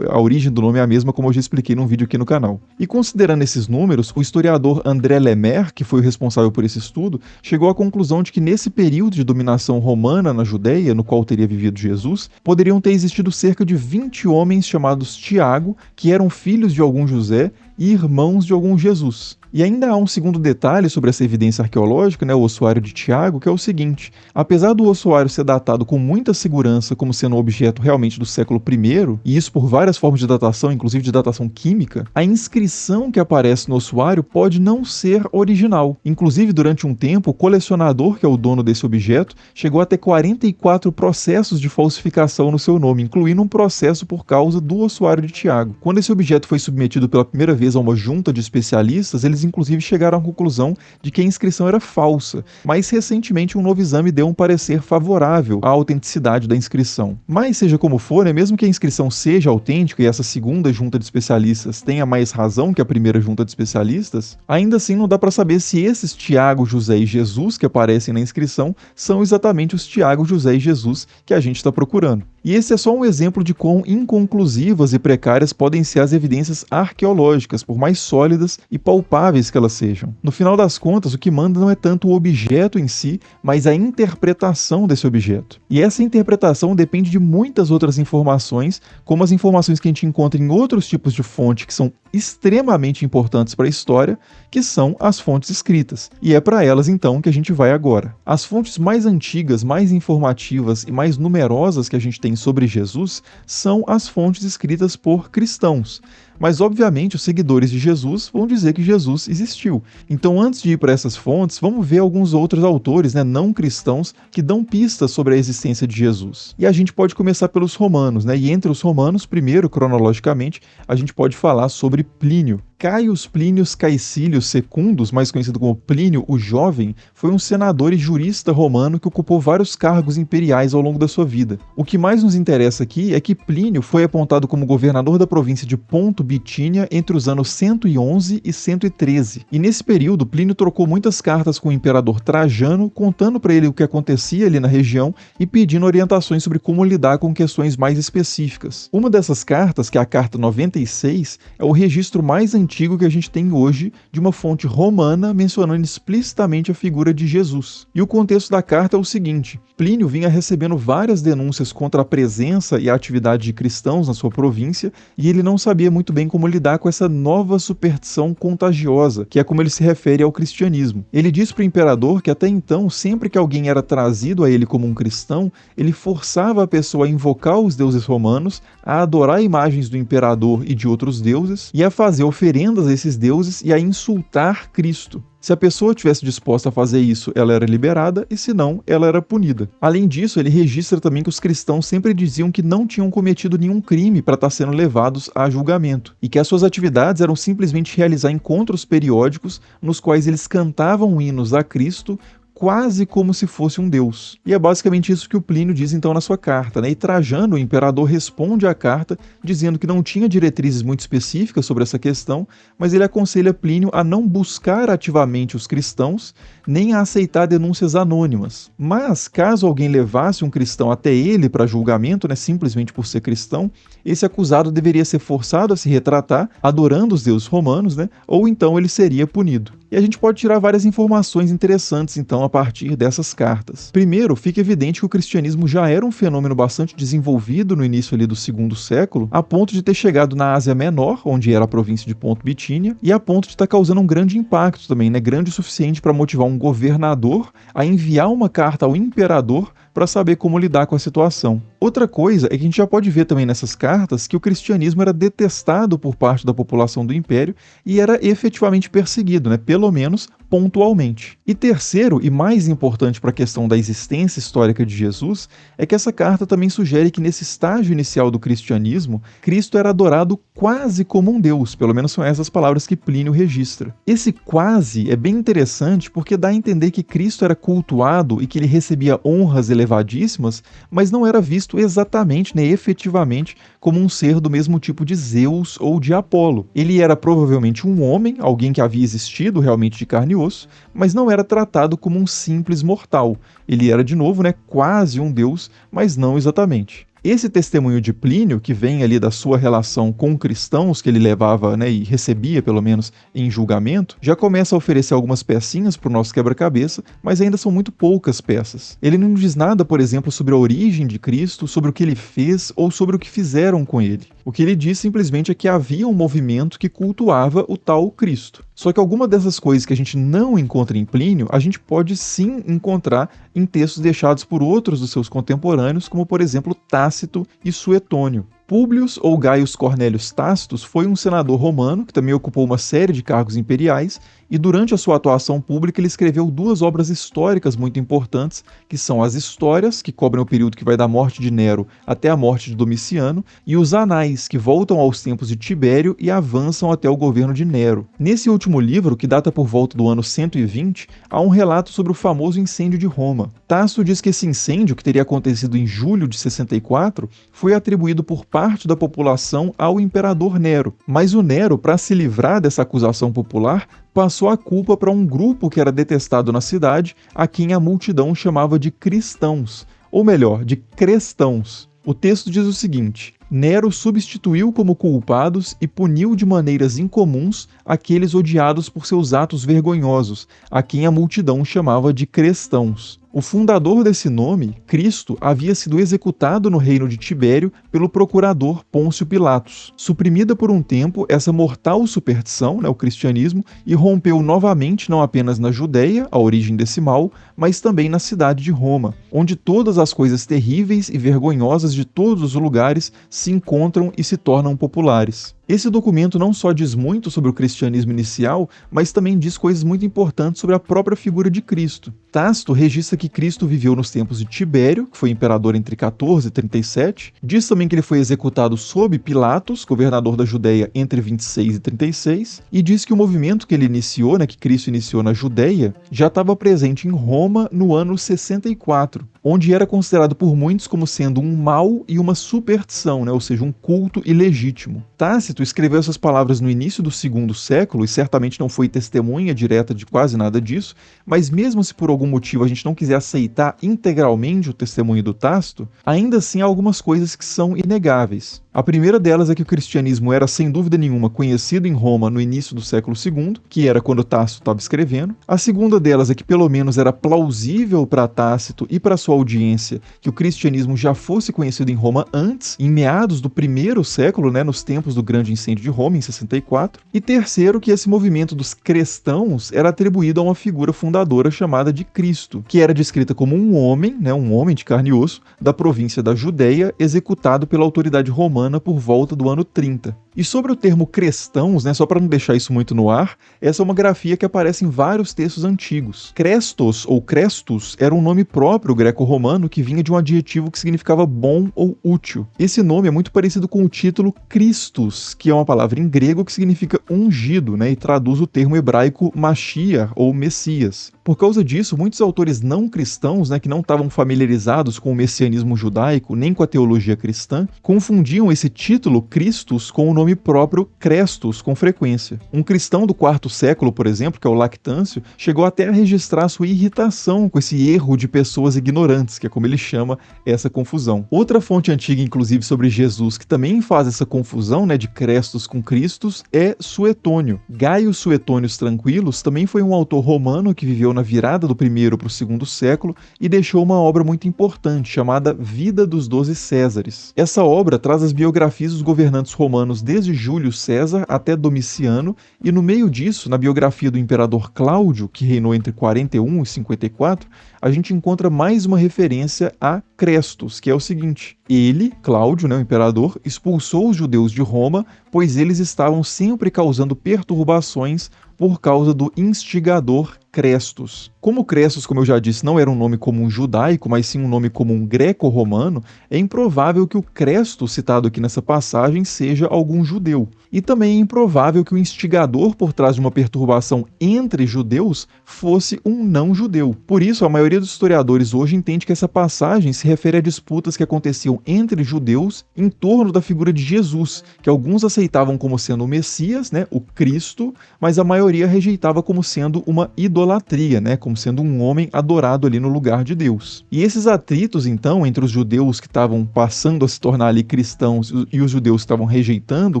A origem do nome é a mesma, como eu já expliquei num vídeo aqui no canal. E considerando esses números, o historiador André Lemaire, que foi o responsável por esse estudo, chegou à conclusão de que nesse período de dominação romana na Judéia, no qual teria vivido Jesus, poderiam ter existido cerca de 20 homens chamados Tiago, que eram filhos de algum José e irmãos de algum Jesus. E ainda há um segundo detalhe sobre essa evidência arqueológica, o ossuário de Tiago, que é o seguinte: apesar do ossuário ser datado com muita segurança como sendo um objeto realmente do século I, e isso por várias formas de datação, inclusive de datação química, a inscrição que aparece no ossuário pode não ser original. Inclusive, durante um tempo, o colecionador, que é o dono desse objeto, chegou a ter 44 processos de falsificação no seu nome, incluindo um processo por causa do ossuário de Tiago. Quando esse objeto foi submetido pela primeira vez a uma junta de especialistas, eles inclusive chegaram à conclusão de que a inscrição era falsa, mas recentemente um novo exame deu um parecer favorável à autenticidade da inscrição. Mas seja como for, mesmo que a inscrição seja autêntica e essa segunda junta de especialistas tenha mais razão que a primeira junta de especialistas, ainda assim não dá para saber se esses Tiago, José e Jesus que aparecem na inscrição são exatamente os Tiago, José e Jesus que a gente está procurando. E esse é só um exemplo de quão inconclusivas e precárias podem ser as evidências arqueológicas, por mais sólidas e palpáveis que elas sejam. No final das contas, o que manda não é tanto o objeto em si, mas a interpretação desse objeto. E essa interpretação depende de muitas outras informações, como as informações que a gente encontra em outros tipos de fonte que são extremamente importantes para a história, que são as fontes escritas. E é para elas, então, que a gente vai agora. As fontes mais antigas, mais informativas e mais numerosas que a gente tem sobre Jesus são as fontes escritas por cristãos. Mas, obviamente, os seguidores de Jesus vão dizer que Jesus existiu. Então, antes de ir para essas fontes, vamos ver alguns outros autores, não cristãos, que dão pistas sobre a existência de Jesus. E a gente pode começar pelos romanos, E entre os romanos, primeiro, cronologicamente, a gente pode falar sobre Plínio. Caius Plínios Caecilius Secundus, mais conhecido como Plínio o Jovem, foi um senador e jurista romano que ocupou vários cargos imperiais ao longo da sua vida. O que mais nos interessa aqui é que Plínio foi apontado como governador da província de Ponto Bitínia entre os anos 111 e 113. E nesse período, Plínio trocou muitas cartas com o imperador Trajano, contando para ele o que acontecia ali na região e pedindo orientações sobre como lidar com questões mais específicas. Uma dessas cartas, que é a carta 96, é o registro mais antigo que a gente tem hoje de uma fonte romana mencionando explicitamente a figura de Jesus. E o contexto da carta é o seguinte: Plínio vinha recebendo várias denúncias contra a presença e a atividade de cristãos na sua província, e ele não sabia muito bem como lidar com essa nova superstição contagiosa, que é como ele se refere ao cristianismo. Ele diz para o imperador que até então, sempre que alguém era trazido a ele como um cristão, ele forçava a pessoa a invocar os deuses romanos, a adorar imagens do imperador e de outros deuses, e a fazer oferendas a esses deuses e a insultar Cristo. Se a pessoa estivesse disposta a fazer isso, ela era liberada, e se não, ela era punida. Além disso, ele registra também que os cristãos sempre diziam que não tinham cometido nenhum crime para estar sendo levados a julgamento, e que as suas atividades eram simplesmente realizar encontros periódicos nos quais eles cantavam hinos a Cristo, quase como se fosse um deus. E é basicamente isso que o Plínio diz então na sua carta, né? E Trajano, o imperador, responde à carta dizendo que não tinha diretrizes muito específicas sobre essa questão, mas ele aconselha Plínio a não buscar ativamente os cristãos, nem a aceitar denúncias anônimas. Mas, caso alguém levasse um cristão até ele para julgamento, né, simplesmente por ser cristão, esse acusado deveria ser forçado a se retratar, adorando os deuses romanos, né, ou então ele seria punido. E a gente pode tirar várias informações interessantes, então, a partir dessas cartas. Primeiro, fica evidente que o cristianismo já era um fenômeno bastante desenvolvido no início ali do segundo século, a ponto de ter chegado na Ásia Menor, onde era a província de Ponto Bitínia, e a ponto de estar causando um grande impacto também, né, grande o suficiente para motivar um governador a enviar uma carta ao imperador para saber como lidar com a situação. Outra coisa é que a gente já pode ver também nessas cartas que o cristianismo era detestado por parte da população do império e era efetivamente perseguido, né? Pelo menos pontualmente. E terceiro, e mais importante para a questão da existência histórica de Jesus, é que essa carta também sugere que nesse estágio inicial do cristianismo, Cristo era adorado quase como um deus, pelo menos são essas palavras que Plínio registra. Esse quase é bem interessante porque dá a entender que Cristo era cultuado e que ele recebia honras elevadíssimas, mas não era visto exatamente, né, efetivamente, como um ser do mesmo tipo de Zeus ou de Apolo. Ele era provavelmente um homem, alguém que havia existido realmente de carne e osso, mas não era tratado como um simples mortal. Ele era, de novo, né, quase um deus, mas não exatamente. Esse testemunho de Plínio, que vem ali da sua relação com cristãos que ele levava, né, e recebia, pelo menos, em julgamento, já começa a oferecer algumas pecinhas para o nosso quebra-cabeça, mas ainda são muito poucas peças. Ele não diz nada, por exemplo, sobre a origem de Cristo, sobre o que ele fez ou sobre o que fizeram com ele. O que ele diz simplesmente é que havia um movimento que cultuava o tal Cristo. Só que alguma dessas coisas que a gente não encontra em Plínio, a gente pode sim encontrar em textos deixados por outros dos seus contemporâneos, como por exemplo Tácito e Suetônio. Públio ou Gaius Cornélius Tácito foi um senador romano que também ocupou uma série de cargos imperiais e durante a sua atuação pública ele escreveu duas obras históricas muito importantes, que são as Histórias, que cobrem o período que vai da morte de Nero até a morte de Domiciano, e os Anais, que voltam aos tempos de Tibério e avançam até o governo de Nero. Nesse último livro, que data por volta do ano 120, há um relato sobre o famoso incêndio de Roma. Tácito diz que esse incêndio, que teria acontecido em julho de 64, foi atribuído por parte da população ao imperador Nero. Mas o Nero, para se livrar dessa acusação popular, passou a culpa para um grupo que era detestado na cidade, a quem a multidão chamava de cristãos, ou melhor, de crestãos. O texto diz o seguinte: Nero substituiu como culpados e puniu de maneiras incomuns aqueles odiados por seus atos vergonhosos, a quem a multidão chamava de crestãos. O fundador desse nome, Cristo, havia sido executado no reino de Tibério pelo procurador Pôncio Pilatos. Suprimida por um tempo essa mortal superstição, o cristianismo, irrompeu novamente não apenas na Judéia, a origem desse mal, mas também na cidade de Roma, onde todas as coisas terríveis e vergonhosas de todos os lugares se encontram e se tornam populares. Esse documento não só diz muito sobre o cristianismo inicial, mas também diz coisas muito importantes sobre a própria figura de Cristo. Tácito registra que que Cristo viveu nos tempos de Tibério, que foi imperador entre 14 e 37. Diz também que ele foi executado sob Pilatos, governador da Judéia, entre 26 e 36. E diz que o movimento que ele iniciou, que Cristo iniciou na Judéia, já estava presente em Roma no ano 64, onde era considerado por muitos como sendo um mal e uma superstição, ou seja, um culto ilegítimo. Tácito escreveu essas palavras no início do segundo século e certamente não foi testemunha direta de quase nada disso, mas mesmo se por algum motivo a gente não quiser aceitar integralmente o testemunho do Tácito, ainda assim há algumas coisas que são inegáveis. A primeira delas é que o cristianismo era, sem dúvida nenhuma, conhecido em Roma no início do século II, que era quando Tácito estava escrevendo. A segunda delas é que pelo menos era plausível para Tácito e para sua audiência que o cristianismo já fosse conhecido em Roma antes, em meados do primeiro século, nos tempos do grande incêndio de Roma, em 64. E terceiro, que esse movimento dos cristãos era atribuído a uma figura fundadora chamada de Cristo, que era descrita como um homem de carne e osso, da província da Judéia, executado pela autoridade romana por volta do ano 30. E sobre o termo cristãos, só para não deixar isso muito no ar, essa é uma grafia que aparece em vários textos antigos. Crestos ou Crestus era um nome próprio greco-romano que vinha de um adjetivo que significava bom ou útil. Esse nome é muito parecido com o título Christus, que é uma palavra em grego que significa ungido, e traduz o termo hebraico Mashiach ou Messias. Por causa disso, muitos autores não cristãos, que não estavam familiarizados com o messianismo judaico nem com a teologia cristã, confundiam esse título Christus com o nome próprio Crestus com frequência. Um cristão do quarto século, por exemplo, que é o Lactâncio, chegou até a registrar sua irritação com esse erro de pessoas ignorantes, que é como ele chama essa confusão. Outra fonte antiga, inclusive, sobre Jesus, que também faz essa confusão, de Crestus com Christus, é Suetônio. Gaio Suetônios Tranquilos também foi um autor romano que viveu na virada do primeiro para o segundo século e deixou uma obra muito importante, chamada Vida dos 12 Césares. Essa obra traz as biografias dos governantes romanos desde Júlio César até Domiciano, e no meio disso, na biografia do imperador Cláudio, que reinou entre 41 e 54, a gente encontra mais uma referência a Crestus, que é o seguinte: ele, Cláudio, o imperador, expulsou os judeus de Roma, pois eles estavam sempre causando perturbações por causa do instigador Crestus. Como Crestus, como eu já disse, não era um nome comum judaico, mas sim um nome comum greco-romano, é improvável que o Crestus citado aqui nessa passagem seja algum judeu. E também é improvável que o instigador por trás de uma perturbação entre judeus fosse um não-judeu. Por isso, a maioria dos historiadores hoje entende que essa passagem se refere a disputas que aconteciam entre judeus em torno da figura de Jesus, que alguns aceitavam como sendo o Messias, o Cristo, mas a maioria rejeitava como sendo uma idolatria, como sendo um homem adorado ali no lugar de Deus. E esses atritos, então, entre os judeus que estavam passando a se tornar ali cristãos e os judeus que estavam rejeitando o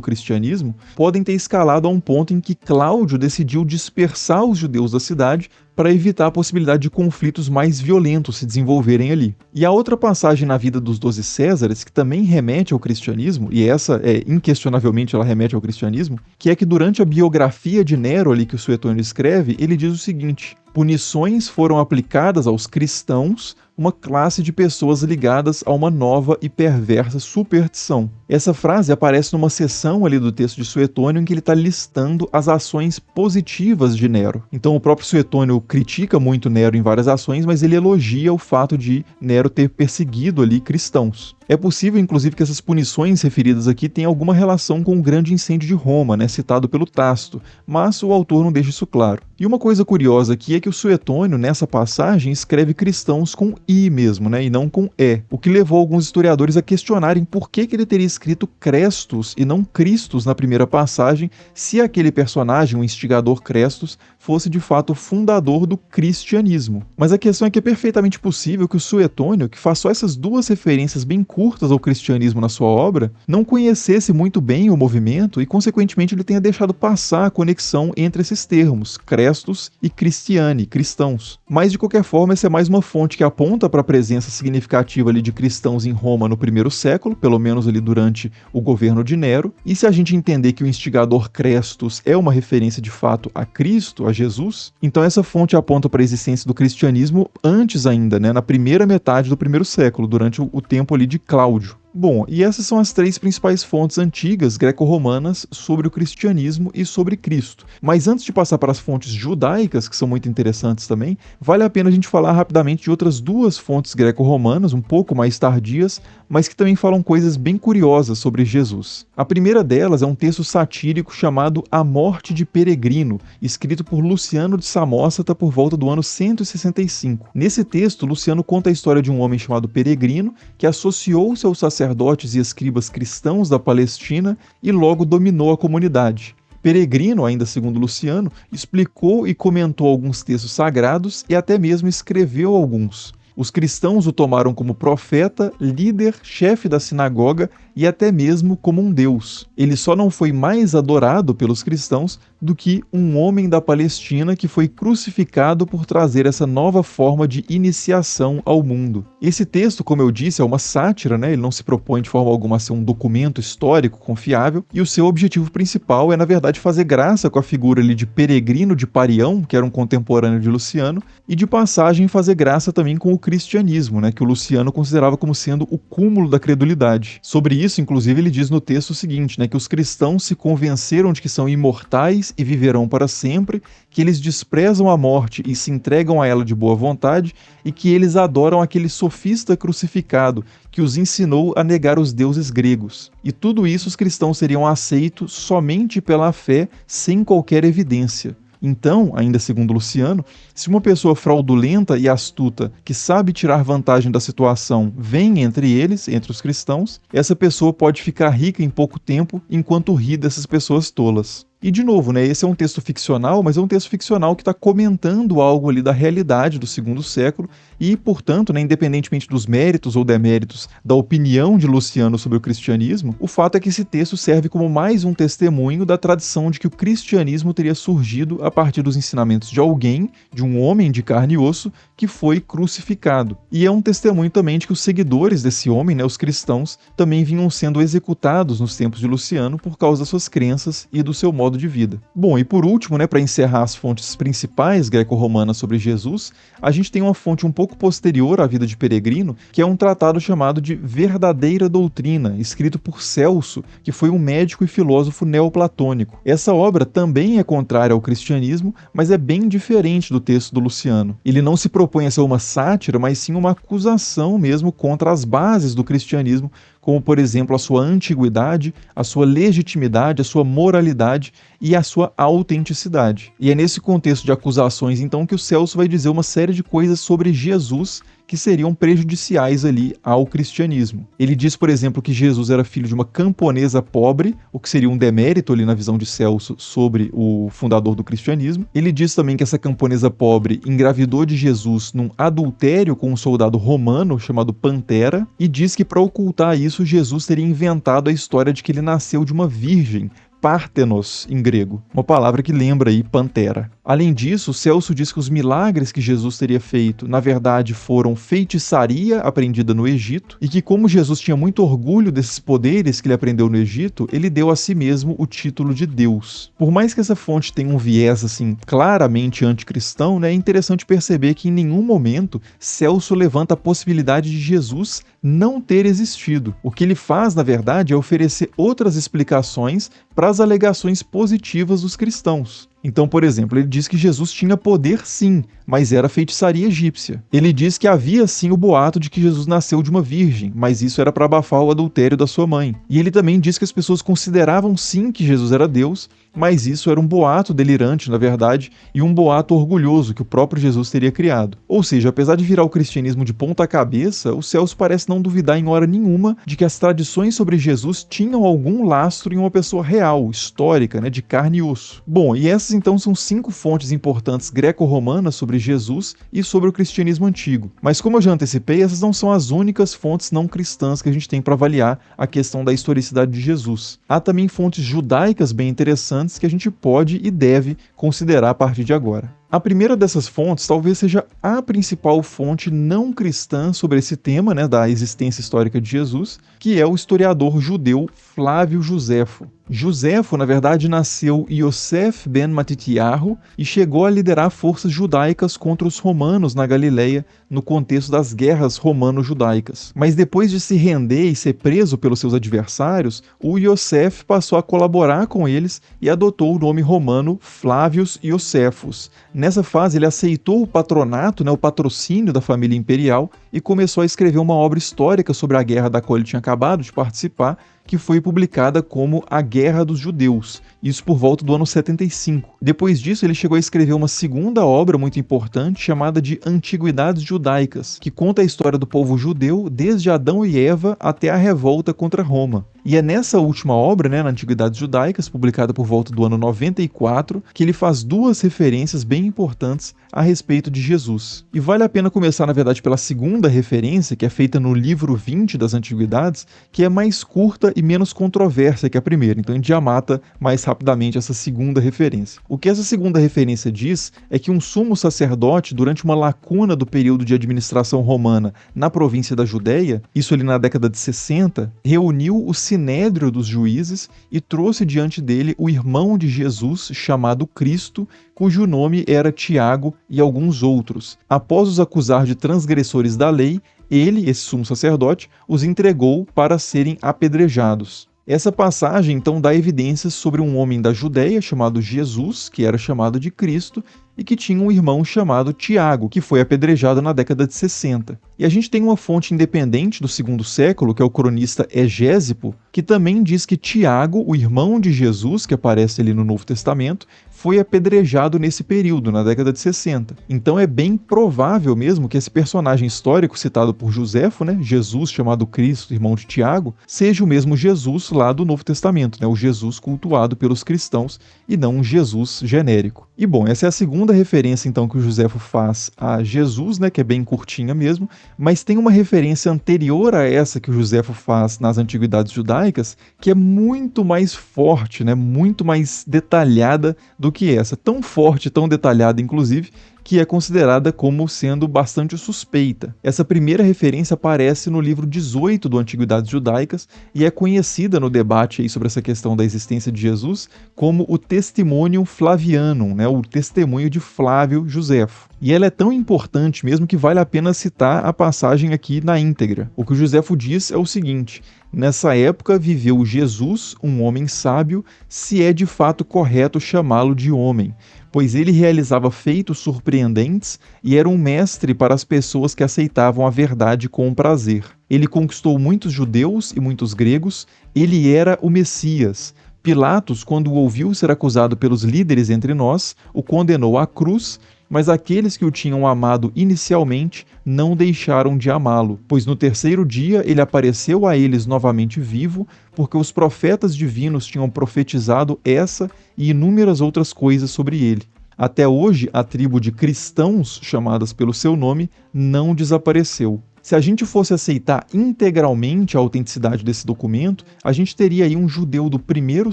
cristianismo, podem ter escalado a um ponto em que Cláudio decidiu dispersar os judeus da cidade para evitar a possibilidade de conflitos mais violentos se desenvolverem ali. E a outra passagem na vida dos 12 Césares, que também remete ao cristianismo, e essa inquestionavelmente ela remete ao cristianismo, que é que durante a biografia de Nero ali que o Suetônio escreve, ele diz o seguinte: punições foram aplicadas aos cristãos, uma classe de pessoas ligadas a uma nova e perversa superstição. Essa frase aparece numa seção ali do texto de Suetônio em que ele está listando as ações positivas de Nero. Então o próprio Suetônio critica muito Nero em várias ações, mas ele elogia o fato de Nero ter perseguido ali cristãos. É possível, inclusive, que essas punições referidas aqui tenham alguma relação com o grande incêndio de Roma, citado pelo Tácito, mas o autor não deixa isso claro. E uma coisa curiosa aqui é que o Suetônio, nessa passagem, escreve cristãos com I mesmo, e não com E, o que levou alguns historiadores a questionarem por que ele teria escrito Crestus e não Christus na primeira passagem, se aquele personagem, o instigador Crestus, fosse de fato o fundador do cristianismo. Mas a questão é que é perfeitamente possível que o Suetônio, que faz só essas duas referências bem curtas ao cristianismo na sua obra, não conhecesse muito bem o movimento e, consequentemente, ele tenha deixado passar a conexão entre esses termos, Crestus e Christiani, cristãos. Mas, de qualquer forma, essa é mais uma fonte que aponta para a presença significativa ali de cristãos em Roma no primeiro século, pelo menos ali durante o governo de Nero, e se a gente entender que o instigador Crestus é uma referência de fato a Cristo, a Jesus, então essa fonte aponta para a existência do cristianismo antes ainda, na primeira metade do primeiro século, durante o tempo ali de Cláudio. Bom, e essas são as três principais fontes antigas greco-romanas sobre o cristianismo e sobre Cristo. Mas antes de passar para as fontes judaicas, que são muito interessantes também, vale a pena a gente falar rapidamente de outras duas fontes greco-romanas, um pouco mais tardias, mas que também falam coisas bem curiosas sobre Jesus. A primeira delas é um texto satírico chamado A Morte de Peregrino, escrito por Luciano de Samósata por volta do ano 165. Nesse texto, Luciano conta a história de um homem chamado Peregrino, que associou-se aos sacerdotes e escribas cristãos da Palestina e logo dominou a comunidade. Peregrino, ainda segundo Luciano, explicou e comentou alguns textos sagrados e até mesmo escreveu alguns. Os cristãos o tomaram como profeta, líder, chefe da sinagoga e até mesmo como um deus. Ele só não foi mais adorado pelos cristãos do que um homem da Palestina que foi crucificado por trazer essa nova forma de iniciação ao mundo. Esse texto, como eu disse, é uma sátira, né? Ele não se propõe de forma alguma a ser um documento histórico confiável, e o seu objetivo principal é, na verdade, fazer graça com a figura ali de Peregrino de Parião, que era um contemporâneo de Luciano, e de passagem fazer graça também com o cristianismo, né? Que o Luciano considerava como sendo o cúmulo da credulidade. Sobre isso, inclusive, ele diz no texto o seguinte, né? Que os cristãos se convenceram de que são imortais e viverão para sempre, que eles desprezam a morte e se entregam a ela de boa vontade, e que eles adoram aquele sofista crucificado que os ensinou a negar os deuses gregos. E tudo isso os cristãos seriam aceitos somente pela fé, sem qualquer evidência. Então, ainda segundo Luciano, se uma pessoa fraudulenta e astuta que sabe tirar vantagem da situação vem entre eles, entre os cristãos, essa pessoa pode ficar rica em pouco tempo enquanto ri dessas pessoas tolas. E de novo, né, esse é um texto ficcional, mas é um texto ficcional que está comentando algo ali da realidade do segundo século e, portanto, né, independentemente dos méritos ou deméritos da opinião de Luciano sobre o cristianismo, o fato é que esse texto serve como mais um testemunho da tradição de que o cristianismo teria surgido a partir dos ensinamentos de alguém, de um homem de carne e osso, que foi crucificado. E é um testemunho também de que os seguidores desse homem, né, os cristãos, também vinham sendo executados nos tempos de Luciano por causa das suas crenças e do seu modo de vida. Bom, e por último, né, para encerrar as fontes principais greco-romanas sobre Jesus, a gente tem uma fonte um pouco posterior à vida de Peregrino, que é um tratado chamado de Verdadeira Doutrina, escrito por Celso, que foi um médico e filósofo neoplatônico. Essa obra também é contrária ao cristianismo, mas é bem diferente do texto do Luciano. Ele não se propõe a ser uma sátira, mas sim uma acusação mesmo contra as bases do cristianismo, como, por exemplo, a sua antiguidade, a sua legitimidade, a sua moralidade e a sua autenticidade. E é nesse contexto de acusações, então, que o Celso vai dizer uma série de coisas sobre Jesus que seriam prejudiciais ali ao cristianismo. Ele diz, por exemplo, que Jesus era filho de uma camponesa pobre, o que seria um demérito ali na visão de Celso sobre o fundador do cristianismo. Ele diz também que essa camponesa pobre engravidou de Jesus num adultério com um soldado romano chamado Pantera, e diz que para ocultar isso, Jesus teria inventado a história de que ele nasceu de uma virgem, Pártenos, em grego, uma palavra que lembra aí Pantera. Além disso, Celso diz que os milagres que Jesus teria feito, na verdade, foram feitiçaria aprendida no Egito, e que como Jesus tinha muito orgulho desses poderes que ele aprendeu no Egito, ele deu a si mesmo o título de Deus. Por mais que essa fonte tenha um viés assim claramente anticristão, né, é interessante perceber que em nenhum momento Celso levanta a possibilidade de Jesus não ter existido. O que ele faz, na verdade, é oferecer outras explicações para as alegações positivas dos cristãos. Então, por exemplo, ele diz que Jesus tinha poder sim, mas era feitiçaria egípcia. Ele diz que havia sim o boato de que Jesus nasceu de uma virgem, mas isso era para abafar o adultério da sua mãe. E ele também diz que as pessoas consideravam sim que Jesus era Deus, mas isso era um boato delirante, na verdade, e um boato orgulhoso que o próprio Jesus teria criado. Ou seja, apesar de virar o cristianismo de ponta cabeça, o Celso parece não duvidar em hora nenhuma de que as tradições sobre Jesus tinham algum lastro em uma pessoa real, histórica, né, de carne e osso. Bom, e essas então são 5 fontes importantes greco-romanas sobre Jesus e sobre o cristianismo antigo. Mas como eu já antecipei, essas não são as únicas fontes não cristãs que a gente tem para avaliar a questão da historicidade de Jesus. Há também fontes judaicas bem interessantes que a gente pode e deve considerar a partir de agora. A primeira dessas fontes talvez seja a principal fonte não cristã sobre esse tema, né, da existência histórica de Jesus, que é o historiador judeu Flávio Josefo. Josefo, na verdade, nasceu Yosef ben Matityahu e chegou a liderar forças judaicas contra os romanos na Galileia no contexto das guerras romano-judaicas. Mas depois de se render e ser preso pelos seus adversários, o Yosef passou a colaborar com eles e adotou o nome romano Flávios Iosefus. Nessa fase, ele aceitou o patronato, né, o patrocínio da família imperial e começou a escrever uma obra histórica sobre a guerra da qual ele tinha acabado de participar, que foi publicada como A Guerra dos Judeus, isso por volta do ano 75. Depois disso, ele chegou a escrever uma segunda obra muito importante, chamada de Antiguidades Judaicas, que conta a história do povo judeu desde Adão e Eva até a revolta contra Roma. E é nessa última obra, né, na Antiguidades Judaicas, publicada por volta do ano 94, que ele faz duas referências bem importantes a respeito de Jesus. E vale a pena começar, na verdade, pela segunda referência, que é feita no livro 20 das Antiguidades, que é mais curta e menos controversa que a primeira. Então a gente já mata mais rapidamente essa segunda referência. O que essa segunda referência diz é que um sumo sacerdote, durante uma lacuna do período de administração romana na província da Judéia, isso ali na década de 60, reuniu o sinédrio dos juízes e trouxe diante dele o irmão de Jesus, chamado Cristo, cujo nome era Tiago, e alguns outros. Após os acusar de transgressores da lei, ele, esse sumo sacerdote, os entregou para serem apedrejados. Essa passagem, então, dá evidências sobre um homem da Judéia chamado Jesus, que era chamado de Cristo, e que tinha um irmão chamado Tiago, que foi apedrejado na década de 60. E a gente tem uma fonte independente do segundo século, que é o cronista Egésipo, que também diz que Tiago, o irmão de Jesus, que aparece ali no Novo Testamento, foi apedrejado nesse período, na década de 60. Então é bem provável mesmo que esse personagem histórico citado por Josefo, né, Jesus chamado Cristo, irmão de Tiago, seja o mesmo Jesus lá do Novo Testamento, né, o Jesus cultuado pelos cristãos e não um Jesus genérico. E bom, essa é a segunda referência então que o Josefo faz a Jesus, né, que é bem curtinha mesmo, mas tem uma referência anterior a essa que o Josefo faz nas Antiguidades Judaicas, que é muito mais forte, né, muito mais detalhada do que essa, tão forte, tão detalhada inclusive, que é considerada como sendo bastante suspeita. Essa primeira referência aparece no livro 18 do Antiguidades Judaicas e é conhecida no debate aí sobre essa questão da existência de Jesus como o Testimonium Flavianum, né, o testemunho de Flávio Josefo. E ela é tão importante mesmo que vale a pena citar a passagem aqui na íntegra. O que o Josefo diz é o seguinte: nessa época viveu Jesus, um homem sábio, se é de fato correto chamá-lo de homem, pois ele realizava feitos surpreendentes e era um mestre para as pessoas que aceitavam a verdade com prazer. Ele conquistou muitos judeus e muitos gregos, ele era o Messias. Pilatos, quando o ouviu ser acusado pelos líderes entre nós, o condenou à cruz, mas aqueles que o tinham amado inicialmente não deixaram de amá-lo, pois no terceiro dia ele apareceu a eles novamente vivo, porque os profetas divinos tinham profetizado essa e inúmeras outras coisas sobre ele. Até hoje, a tribo de cristãos, chamadas pelo seu nome, não desapareceu. Se a gente fosse aceitar integralmente a autenticidade desse documento, a gente teria aí um judeu do primeiro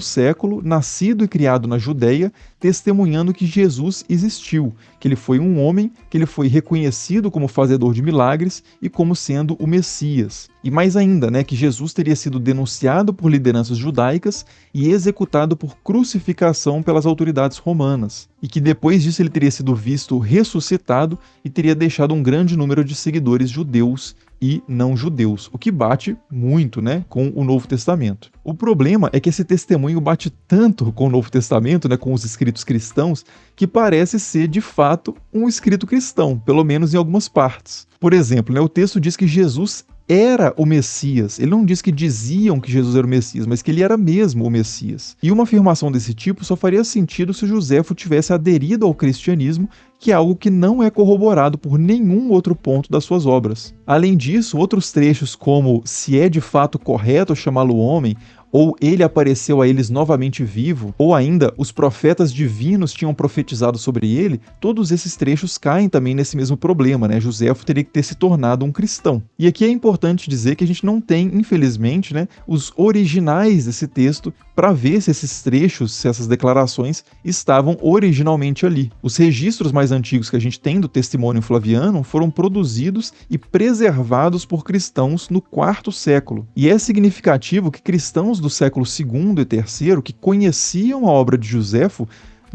século, nascido e criado na Judéia, testemunhando que Jesus existiu, que ele foi um homem, que ele foi reconhecido como fazedor de milagres e como sendo o Messias. E mais ainda, né, que Jesus teria sido denunciado por lideranças judaicas e executado por crucificação pelas autoridades romanas. E que depois disso ele teria sido visto ressuscitado e teria deixado um grande número de seguidores judeus e não judeus, o que bate muito, né, com o Novo Testamento. O problema é que esse testemunho bate tanto com o Novo Testamento, né, com os escritos cristãos, que parece ser de fato um escrito cristão, pelo menos em algumas partes. Por exemplo, né, o texto diz que Jesus era o Messias. Ele não diz que diziam que Jesus era o Messias, mas que ele era mesmo o Messias. E uma afirmação desse tipo só faria sentido se Josefo tivesse aderido ao cristianismo, que é algo que não é corroborado por nenhum outro ponto das suas obras. Além disso, outros trechos como "se é de fato correto chamá-lo homem", ou ele apareceu a eles novamente vivo, ou ainda os profetas divinos tinham profetizado sobre ele, todos esses trechos caem também nesse mesmo problema, né? Joséfo teria que ter se tornado um cristão. E aqui é importante dizer que a gente não tem, infelizmente, né, os originais desse texto para ver se esses trechos, se essas declarações estavam originalmente ali. Os registros mais antigos que a gente tem do testemunho flaviano foram produzidos e preservados por cristãos no IV século. E é significativo que cristãos do século II e III, que conheciam a obra de Joséfo,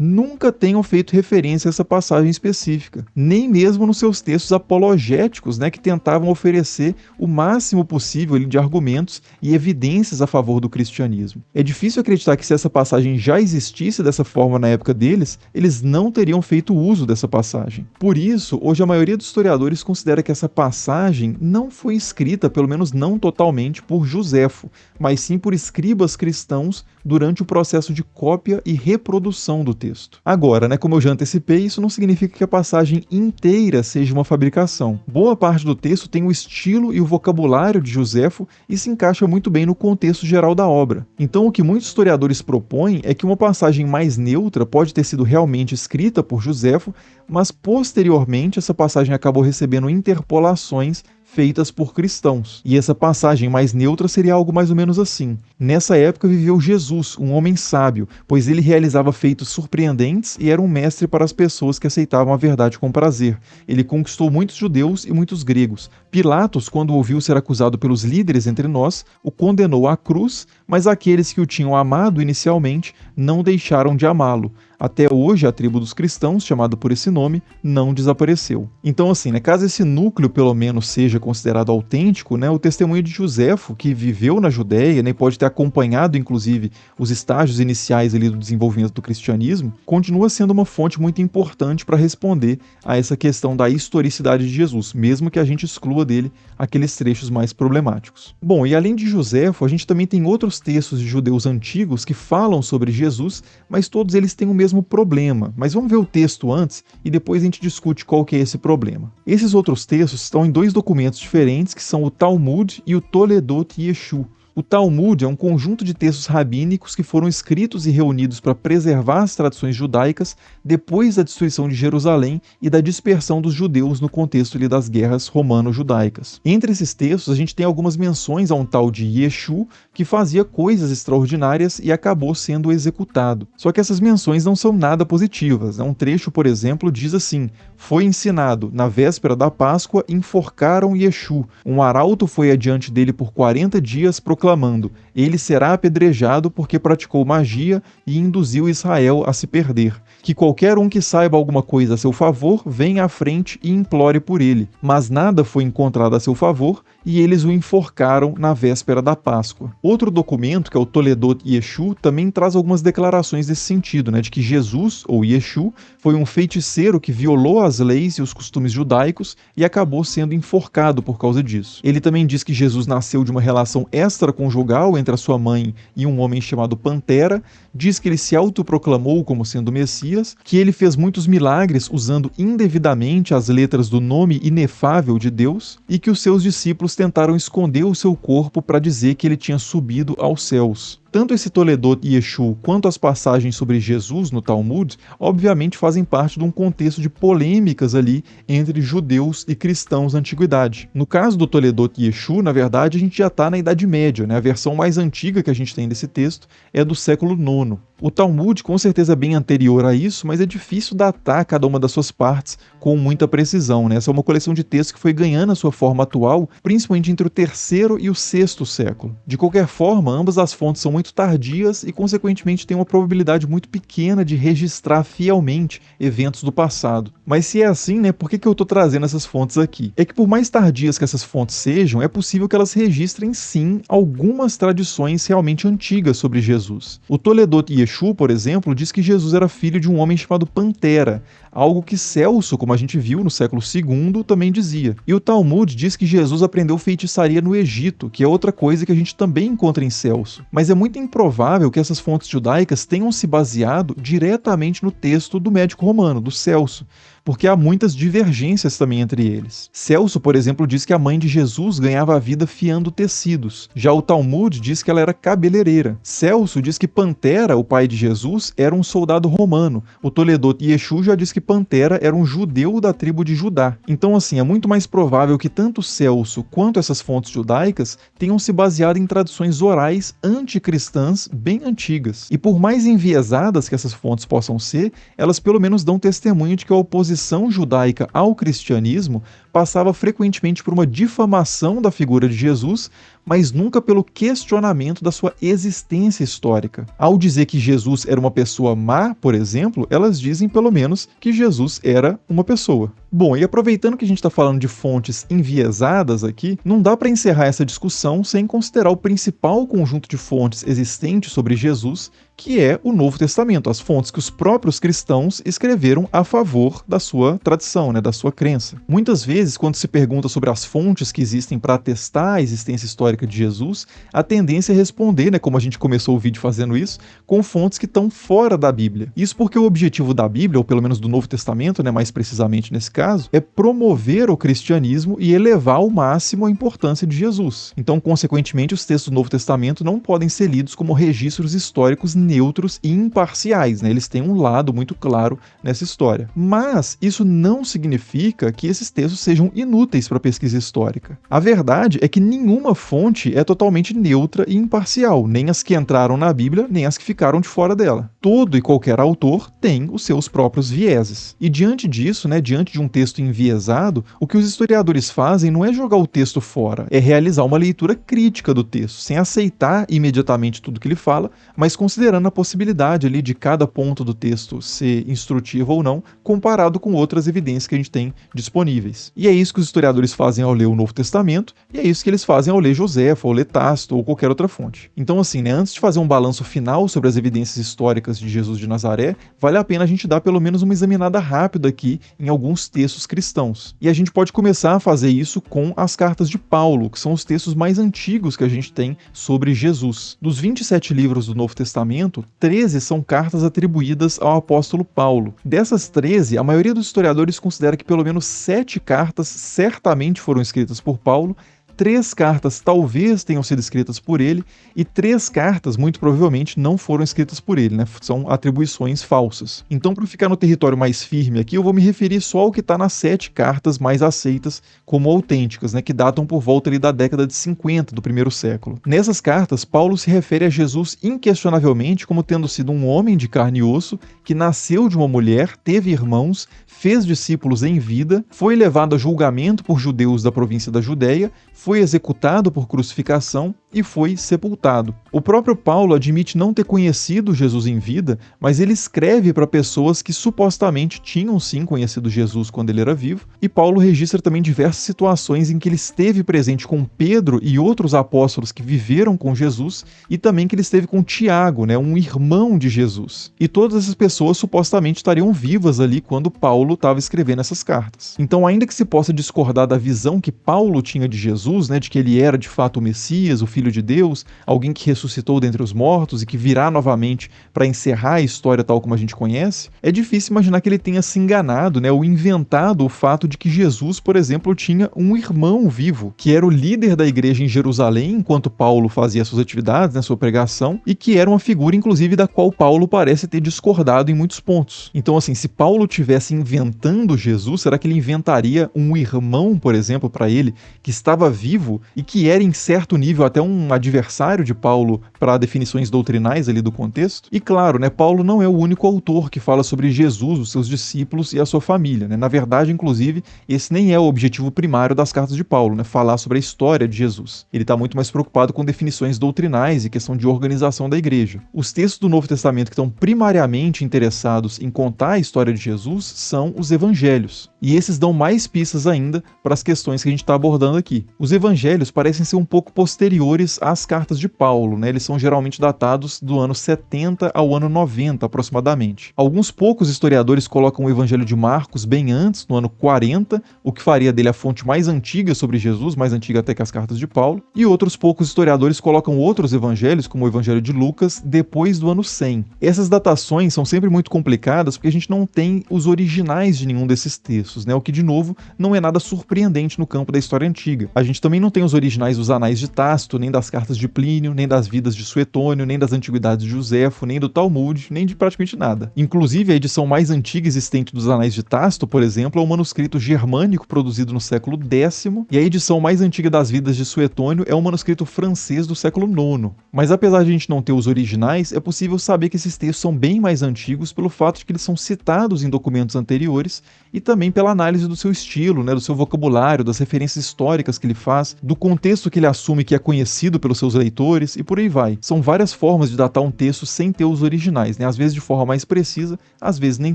nunca tenham feito referência a essa passagem específica, nem mesmo nos seus textos apologéticos, né, que tentavam oferecer o máximo possível de argumentos e evidências a favor do cristianismo. É difícil acreditar que se essa passagem já existisse dessa forma na época deles, eles não teriam feito uso dessa passagem. Por isso, hoje a maioria dos historiadores considera que essa passagem não foi escrita, pelo menos não totalmente, por Joséfo, mas sim por escribas cristãos durante o processo de cópia e reprodução do texto. Agora, né, como eu já antecipei, isso não significa que a passagem inteira seja uma fabricação. Boa parte do texto tem o estilo e o vocabulário de Joséfo e se encaixa muito bem no contexto geral da obra. Então, o que muitos historiadores propõem é que uma passagem mais neutra pode ter sido realmente escrita por Joséfo, mas posteriormente essa passagem acabou recebendo interpolações feitas por cristãos. E essa passagem mais neutra seria algo mais ou menos assim. Nessa época viveu Jesus, um homem sábio, pois ele realizava feitos surpreendentes e era um mestre para as pessoas que aceitavam a verdade com prazer. Ele conquistou muitos judeus e muitos gregos. Pilatos, quando ouviu ser acusado pelos líderes entre nós, o condenou à cruz, mas aqueles que o tinham amado inicialmente não deixaram de amá-lo. Até hoje, a tribo dos cristãos, chamada por esse nome, não desapareceu. Então, assim, né, caso esse núcleo, pelo menos, seja considerado autêntico, né, o testemunho de Joséfo, que viveu na Judéia, né, pode ter acompanhado, inclusive, os estágios iniciais ali do desenvolvimento do cristianismo, continua sendo uma fonte muito importante para responder a essa questão da historicidade de Jesus, mesmo que a gente exclua dele aqueles trechos mais problemáticos. Bom, e além de Joséfo, a gente também tem outros textos de judeus antigos que falam sobre Jesus, mas todos eles têm o mesmo problema. Mas vamos ver o texto antes e depois a gente discute qual que é esse problema. Esses outros textos estão em dois documentos diferentes, que são o Talmud e o Toledot Yeshu. O Talmud é um conjunto de textos rabínicos que foram escritos e reunidos para preservar as tradições judaicas depois da destruição de Jerusalém e da dispersão dos judeus no contexto das guerras romano-judaicas. Entre esses textos, a gente tem algumas menções a um tal de Yeshu, que fazia coisas extraordinárias e acabou sendo executado. Só que essas menções não são nada positivas. Um trecho, por exemplo, diz assim: foi ensinado, na véspera da Páscoa, enforcaram Yeshu. Um arauto foi adiante dele por 40 dias, proclamando: ele será apedrejado porque praticou magia e induziu Israel a se perder. Que qualquer um que saiba alguma coisa a seu favor, venha à frente e implore por ele. Mas nada foi encontrado a seu favor, e eles o enforcaram na véspera da Páscoa. Outro documento, que é o Toledot Yeshu, também traz algumas declarações nesse sentido, de que Jesus, ou Yeshu, foi um feiticeiro que violou as leis e os costumes judaicos e acabou sendo enforcado por causa disso. Ele também diz que Jesus nasceu de uma relação extraconjugal entre a sua mãe e um homem chamado Pantera, diz que ele se autoproclamou como sendo Messias, que ele fez muitos milagres usando indevidamente as letras do nome inefável de Deus e que os seus discípulos tentaram esconder o seu corpo para dizer que ele tinha subido aos céus. Tanto esse Toledot Yeshu quanto as passagens sobre Jesus no Talmud, obviamente fazem parte de um contexto de polêmicas ali entre judeus e cristãos na antiguidade. No caso do Toledot Yeshu, na verdade, a gente já está na Idade Média, A versão mais antiga que a gente tem desse texto é do século IX. O Talmud, com certeza, é bem anterior a isso, mas é difícil datar cada uma das suas partes com muita precisão. Essa é uma coleção de textos que foi ganhando a sua forma atual, principalmente entre o terceiro e o sexto século. De qualquer forma, ambas as fontes são muito tardias e, consequentemente, têm uma probabilidade muito pequena de registrar fielmente eventos do passado. Mas se é assim, por que eu estou trazendo essas fontes aqui? É que, por mais tardias que essas fontes sejam, é possível que elas registrem, sim, algumas tradições realmente antigas sobre Jesus. O Toledot Yeshu, por exemplo, diz que Jesus era filho de um homem chamado Pantera, algo que Celso, como a gente viu no século II, também dizia. E o Talmud diz que Jesus aprendeu feitiçaria no Egito, que é outra coisa que a gente também encontra em Celso. Mas é muito improvável que essas fontes judaicas tenham se baseado diretamente no texto do médico romano, do Celso. porque há muitas divergências também entre eles. Celso, por exemplo, diz que a mãe de Jesus ganhava a vida fiando tecidos. Já o Talmud diz que ela era cabeleireira. Celso diz que Pantera, o pai de Jesus, era um soldado romano. O Toledot Yeshu já diz que Pantera era um judeu da tribo de Judá. Então, assim, é muito mais provável que tanto Celso quanto essas fontes judaicas tenham se baseado em tradições orais anticristãs bem antigas. E por mais enviesadas que essas fontes possam ser, elas pelo menos dão testemunho de que a oposição judaica ao cristianismo passava frequentemente por uma difamação da figura de Jesus, mas nunca pelo questionamento da sua existência histórica. Ao dizer que Jesus era uma pessoa má, por exemplo, elas dizem pelo menos que Jesus era uma pessoa. Bom, e aproveitando que a gente está falando de fontes enviesadas aqui, não dá para encerrar essa discussão sem considerar o principal conjunto de fontes existentes sobre Jesus, que é o Novo Testamento, as fontes que os próprios cristãos escreveram a favor da sua tradição, da sua crença. Muitas vezes, quando se pergunta sobre as fontes que existem para atestar a existência histórica de Jesus, a tendência é responder, como a gente começou o vídeo fazendo isso, com fontes que estão fora da Bíblia. Isso porque o objetivo da Bíblia, ou pelo menos do Novo Testamento, mais precisamente nesse caso, é promover o cristianismo e elevar ao máximo a importância de Jesus. Então, consequentemente, os textos do Novo Testamento não podem ser lidos como registros históricos neutros e imparciais, Eles têm um lado muito claro nessa história. Mas isso não significa que esses textos sejam inúteis para a pesquisa histórica. A verdade é que nenhuma fonte é totalmente neutra e imparcial, nem as que entraram na Bíblia, nem as que ficaram de fora dela. Todo e qualquer autor tem os seus próprios vieses. E diante disso, diante de um texto enviesado, o que os historiadores fazem não é jogar o texto fora, é realizar uma leitura crítica do texto, sem aceitar imediatamente tudo que ele fala, mas considerando a possibilidade ali de cada ponto do texto ser instrutivo ou não, comparado com outras evidências que a gente tem disponíveis. E é isso que os historiadores fazem ao ler o Novo Testamento, e é isso que eles fazem ao ler Joséfo, ao ler Tácito ou qualquer outra fonte. Então, assim, antes de fazer um balanço final sobre as evidências históricas de Jesus de Nazaré, vale a pena a gente dar pelo menos uma examinada rápida aqui em alguns textos cristãos. E a gente pode começar a fazer isso com as cartas de Paulo, que são os textos mais antigos que a gente tem sobre Jesus. Dos 27 livros do Novo Testamento, 13 são cartas atribuídas ao apóstolo Paulo. Dessas 13, a maioria dos historiadores considera que pelo menos 7 cartas certamente foram escritas por Paulo, 3 cartas talvez tenham sido escritas por ele e 3 cartas muito provavelmente não foram escritas por ele, São atribuições falsas. Então, para ficar no território mais firme aqui, eu vou me referir só ao que está nas 7 cartas mais aceitas como autênticas, que datam por volta ali da década de 50 do primeiro século. Nessas cartas, Paulo se refere a Jesus inquestionavelmente como tendo sido um homem de carne e osso, que nasceu de uma mulher, teve irmãos, fez discípulos em vida, foi levado a julgamento por judeus da província da Judéia, foi executado por crucificação e foi sepultado. O próprio Paulo admite não ter conhecido Jesus em vida, mas ele escreve para pessoas que supostamente tinham sim conhecido Jesus quando ele era vivo, e Paulo registra também diversas situações em que ele esteve presente com Pedro e outros apóstolos que viveram com Jesus, e também que ele esteve com Tiago, um irmão de Jesus. E todas essas pessoas supostamente estariam vivas ali quando Paulo estava escrevendo essas cartas. Então, ainda que se possa discordar da visão que Paulo tinha de Jesus, de que ele era de fato o Messias, o Filho de Deus, alguém que ressuscitou dentre os mortos e que virá novamente para encerrar a história tal como a gente conhece, é difícil imaginar que ele tenha se enganado, ou inventado o fato de que Jesus, por exemplo, tinha um irmão vivo, que era o líder da igreja em Jerusalém enquanto Paulo fazia suas atividades, sua pregação, e que era uma figura, inclusive, da qual Paulo parece ter discordado em muitos pontos. Então, assim, se Paulo tivesse inventando Jesus, será que ele inventaria um irmão, por exemplo, para ele, que estava vivo e que era em certo nível até um adversário de Paulo para definições doutrinais ali do contexto? E claro, Paulo não é o único autor que fala sobre Jesus, os seus discípulos e a sua família, Na verdade, inclusive, esse nem é o objetivo primário das cartas de Paulo, falar sobre a história de Jesus. Ele está muito mais preocupado com definições doutrinais e questão de organização da igreja. Os textos do Novo Testamento que estão primariamente interessados em contar a história de Jesus são os evangelhos. E esses dão mais pistas ainda para as questões que a gente está abordando aqui. Os evangelhos parecem ser um pouco posteriores às cartas de Paulo, né? Eles são geralmente datados do ano 70 ao ano 90, aproximadamente. Alguns poucos historiadores colocam o evangelho de Marcos bem antes, no ano 40, o que faria dele a fonte mais antiga sobre Jesus, mais antiga até que as cartas de Paulo, e outros poucos historiadores colocam outros evangelhos, como o evangelho de Lucas, depois do ano 100. Essas datações são sempre muito complicadas porque a gente não tem os originais de nenhum desses textos, né? O que, de novo, não é nada surpreendente no campo da história antiga. A gente também não tem os originais dos Anais de Tácito, nem das cartas de Plínio, nem das vidas de Suetônio, nem das antiguidades de Josefo, nem do Talmud, nem de praticamente nada. Inclusive, a edição mais antiga existente dos Anais de Tácito, por exemplo, é um manuscrito germânico produzido no século X, e a edição mais antiga das vidas de Suetônio é um manuscrito francês do século IX. Mas apesar de a gente não ter os originais, é possível saber que esses textos são bem mais antigos pelo fato de que eles são citados em documentos anteriores e também pela análise do seu estilo, né, do seu vocabulário, das referências históricas que ele faz, do contexto que ele assume que é conhecido pelos seus leitores e por aí vai. São várias formas de datar um texto sem ter os originais, né, às vezes de forma mais precisa, às vezes nem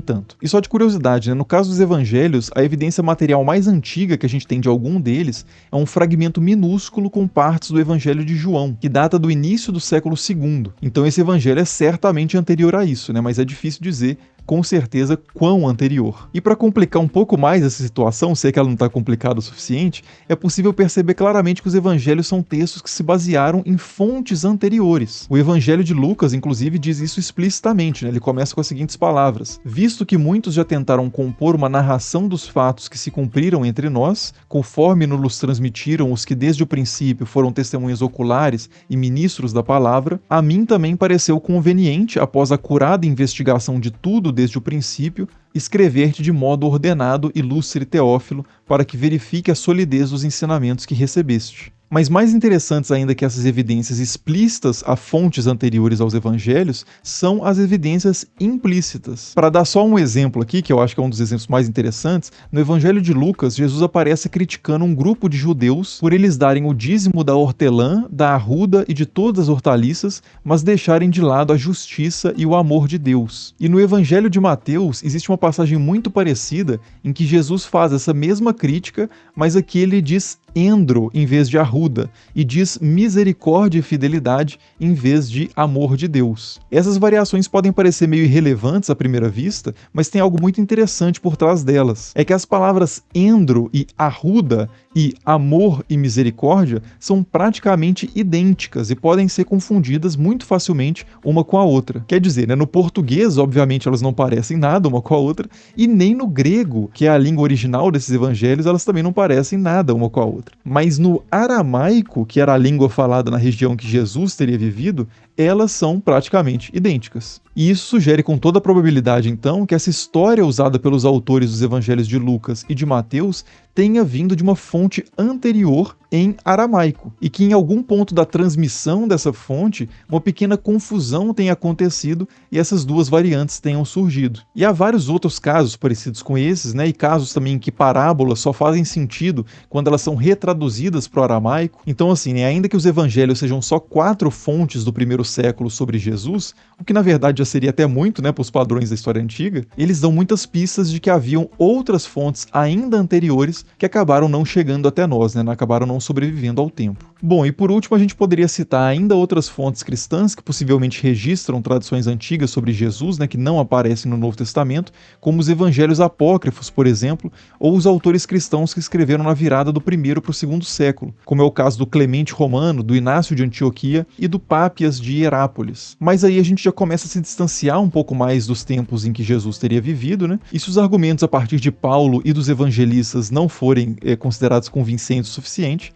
tanto. E só de curiosidade, né, no caso dos evangelhos, a evidência material mais antiga que a gente tem de algum deles é um fragmento minúsculo com partes do evangelho de João, que data do início do século II. Então esse evangelho é certamente anterior a isso, né, mas é difícil dizer com certeza quão anterior. E para complicar um pouco mais essa situação, se é que ela não está complicada o suficiente, é possível perceber claramente que os evangelhos são textos que se basearam em fontes anteriores. O evangelho de Lucas, inclusive, diz isso explicitamente, né? Ele começa com as seguintes palavras: visto que muitos já tentaram compor uma narração dos fatos que se cumpriram entre nós, conforme nos transmitiram os que desde o princípio foram testemunhas oculares e ministros da palavra, a mim também pareceu conveniente, após a curada investigação de tudo desde o princípio, escrever-te de modo ordenado, ilustre Teófilo, para que verifique a solidez dos ensinamentos que recebeste. Mas mais interessantes ainda que essas evidências explícitas a fontes anteriores aos evangelhos são as evidências implícitas. Para dar só um exemplo aqui, que eu acho que é um dos exemplos mais interessantes, no evangelho de Lucas, Jesus aparece criticando um grupo de judeus por eles darem o dízimo da hortelã, da arruda e de todas as hortaliças, mas deixarem de lado a justiça e o amor de Deus. E no evangelho de Mateus existe uma passagem muito parecida em que Jesus faz essa mesma crítica, mas aqui ele diz endro em vez de arruda, e diz misericórdia e fidelidade em vez de amor de Deus. Essas variações podem parecer meio irrelevantes à primeira vista, mas tem algo muito interessante por trás delas. É que as palavras endro e arruda e amor e misericórdia são praticamente idênticas e podem ser confundidas muito facilmente uma com a outra. Quer dizer, né, no português, obviamente, elas não parecem nada uma com a outra, e nem no grego, que é a língua original desses evangelhos, elas também não parecem nada uma com a outra. Mas no aramaico, que era a língua falada na região que Jesus teria vivido, elas são praticamente idênticas. E isso sugere com toda a probabilidade, então, que essa história usada pelos autores dos evangelhos de Lucas e de Mateus tenha vindo de uma fonte anterior em aramaico, e que em algum ponto da transmissão dessa fonte, uma pequena confusão tenha acontecido e essas duas variantes tenham surgido. E há vários outros casos parecidos com esses, né, e casos também em que parábolas só fazem sentido quando elas são retraduzidas para o aramaico. Então, assim, né, ainda que os evangelhos sejam só 4 fontes do primeiro século sobre Jesus, o que na verdade já seria até muito, né, para os padrões da história antiga, eles dão muitas pistas de que haviam outras fontes ainda anteriores que acabaram não chegando até nós, né, acabaram não sobrevivendo ao tempo. Bom, e por último a gente poderia citar ainda outras fontes cristãs que possivelmente registram tradições antigas sobre Jesus, né, que não aparecem no Novo Testamento, como os evangelhos apócrifos, por exemplo, ou os autores cristãos que escreveram na virada do primeiro para o segundo século, como é o caso do Clemente Romano, do Inácio de Antioquia e do Pápias de Hierápolis. Mas aí a gente já começa a se distanciar um pouco mais dos tempos em que Jesus teria vivido, né? E se os argumentos a partir de Paulo e dos evangelistas não forem considerados convincentes o suficiente,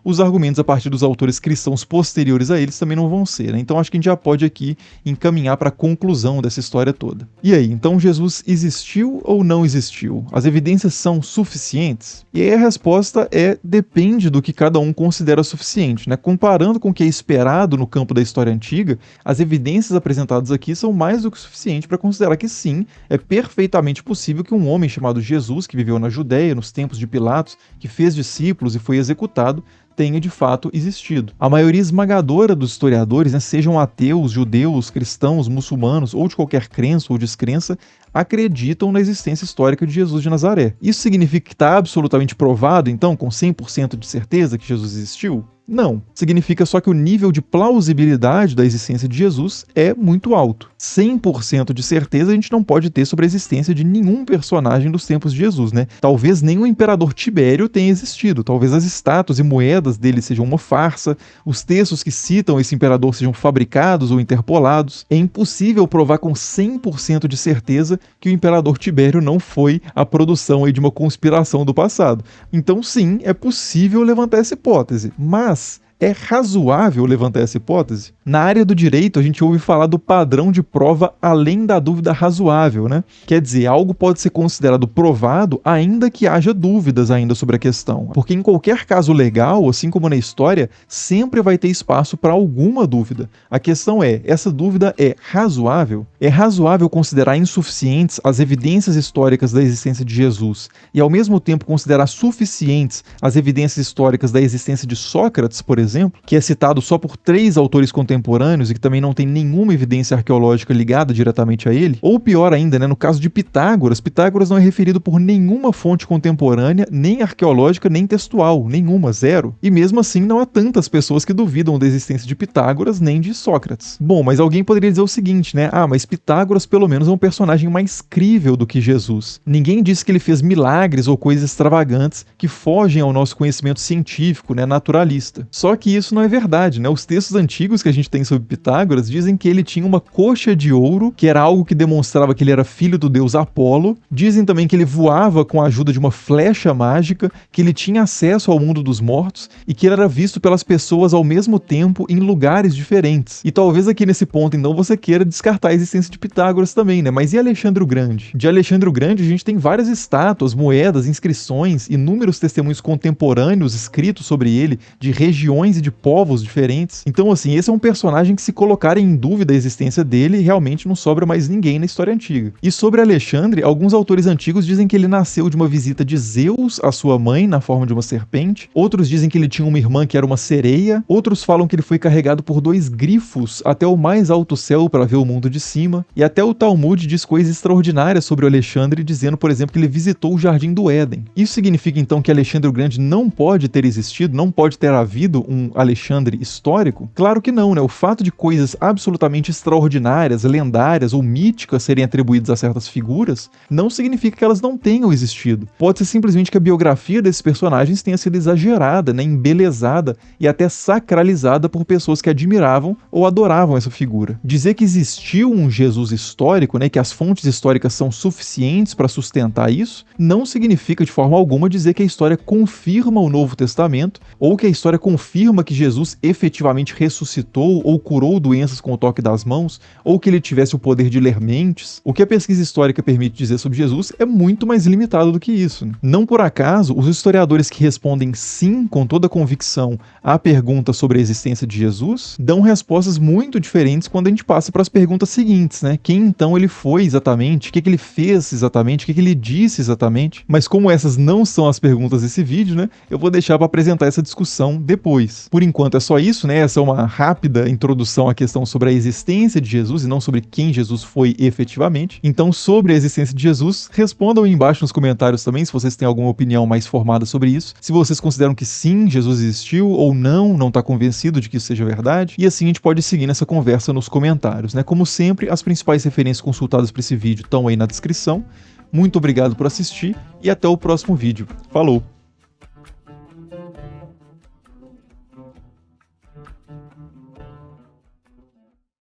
os argumentos a partir dos autores cristãos posteriores a eles também não vão ser, né? Então acho que a gente já pode aqui encaminhar para a conclusão dessa história toda. E aí, então Jesus existiu ou não existiu? As evidências são suficientes? E aí a resposta é depende do que cada um considera suficiente, né? Comparando com o que é esperado no campo da história antiga, as evidências apresentadas aqui são mais do que suficiente para considerar que sim, é perfeitamente possível que um homem chamado Jesus, que viveu na Judéia, nos tempos de Pilatos, que fez discípulos e foi executado, tenha de fato existido. A maioria esmagadora dos historiadores, né, sejam ateus, judeus, cristãos, muçulmanos ou de qualquer crença ou descrença, acreditam na existência histórica de Jesus de Nazaré. Isso significa que está absolutamente provado, então, com 100% de certeza que Jesus existiu? Não. Significa só que o nível de plausibilidade da existência de Jesus é muito alto. 100% de certeza a gente não pode ter sobre a existência de nenhum personagem dos tempos de Jesus, né? Talvez nem o imperador Tibério tenha existido, talvez as estátuas e moedas dele sejam uma farsa, os textos que citam esse imperador sejam fabricados ou interpolados. É impossível provar com 100% de certeza que o imperador Tibério não foi a produção aí de uma conspiração do passado. Então sim, é possível levantar essa hipótese, mas é razoável levantar essa hipótese? Na área do direito, a gente ouve falar do padrão de prova além da dúvida razoável, né? Quer dizer, algo pode ser considerado provado ainda que haja dúvidas ainda sobre a questão. Porque em qualquer caso legal, assim como na história, sempre vai ter espaço para alguma dúvida. A questão é, essa dúvida é razoável? É razoável considerar insuficientes as evidências históricas da existência de Jesus e ao mesmo tempo considerar suficientes as evidências históricas da existência de Sócrates, por exemplo, que é citado só por 3 autores contemporâneos e que também não tem nenhuma evidência arqueológica ligada diretamente a ele? Ou pior ainda, né, no caso de Pitágoras, Pitágoras não é referido por nenhuma fonte contemporânea, nem arqueológica, nem textual, nenhuma, zero. E mesmo assim não há tantas pessoas que duvidam da existência de Pitágoras nem de Sócrates. Bom, mas alguém poderia dizer o seguinte, né? Ah, mas Pitágoras pelo menos é um personagem mais crível do que Jesus. Ninguém disse que ele fez milagres ou coisas extravagantes que fogem ao nosso conhecimento científico, né, naturalista. Só que isso não é verdade, né? Os textos antigos que a gente tem sobre Pitágoras dizem que ele tinha uma coxa de ouro, que era algo que demonstrava que ele era filho do deus Apolo. Dizem também que ele voava com a ajuda de uma flecha mágica, que ele tinha acesso ao mundo dos mortos e que ele era visto pelas pessoas ao mesmo tempo em lugares diferentes. E talvez aqui nesse ponto, então, você queira descartar a existência de Pitágoras também, né? Mas e Alexandre o Grande? De Alexandre o Grande a gente tem várias estátuas, moedas, inscrições, inúmeros testemunhos contemporâneos escritos sobre ele, de regiões e de povos diferentes. Então, assim, esse é um personagem que, se colocarem em dúvida a existência dele, realmente não sobra mais ninguém na história antiga. E sobre Alexandre, alguns autores antigos dizem que ele nasceu de uma visita de Zeus à sua mãe, na forma de uma serpente. Outros dizem que ele tinha uma irmã que era uma sereia. Outros falam que ele foi carregado por 2 grifos até o mais alto céu para ver o mundo de cima. E até o Talmud diz coisas extraordinárias sobre o Alexandre, dizendo, por exemplo, que ele visitou o Jardim do Éden. Isso significa, então, que Alexandre o Grande não pode ter existido, não pode ter havido um Alexandre histórico? Claro que não, né? O fato de coisas absolutamente extraordinárias, lendárias ou míticas serem atribuídas a certas figuras não significa que elas não tenham existido. Pode ser simplesmente que a biografia desses personagens tenha sido exagerada, né? Embelezada e até sacralizada por pessoas que admiravam ou adoravam essa figura. Dizer que existiu um Jesus histórico, né? Que as fontes históricas são suficientes para sustentar isso, não significa de forma alguma dizer que a história confirma o Novo Testamento ou que a história confirma que Jesus efetivamente ressuscitou ou curou doenças com o toque das mãos, ou que ele tivesse o poder de ler mentes. O que a pesquisa histórica permite dizer sobre Jesus é muito mais limitado do que isso, né? Não por acaso, os historiadores que respondem sim com toda convicção à pergunta sobre a existência de Jesus dão respostas muito diferentes quando a gente passa para as perguntas seguintes, né? Quem então ele foi exatamente? O que ele fez exatamente? O que ele disse exatamente? Mas como essas não são as perguntas desse vídeo, né? Eu vou deixar para apresentar essa discussão depois. Por enquanto é só isso, né? Essa é uma rápida introdução à questão sobre a existência de Jesus e não sobre quem Jesus foi efetivamente. Então, sobre a existência de Jesus, respondam aí embaixo nos comentários também se vocês têm alguma opinião mais formada sobre isso. Se vocês consideram que sim, Jesus existiu ou não está convencido de que isso seja verdade. E assim a gente pode seguir nessa conversa nos comentários, né? Como sempre, as principais referências consultadas para esse vídeo estão aí na descrição. Muito obrigado por assistir e até o próximo vídeo. Falou!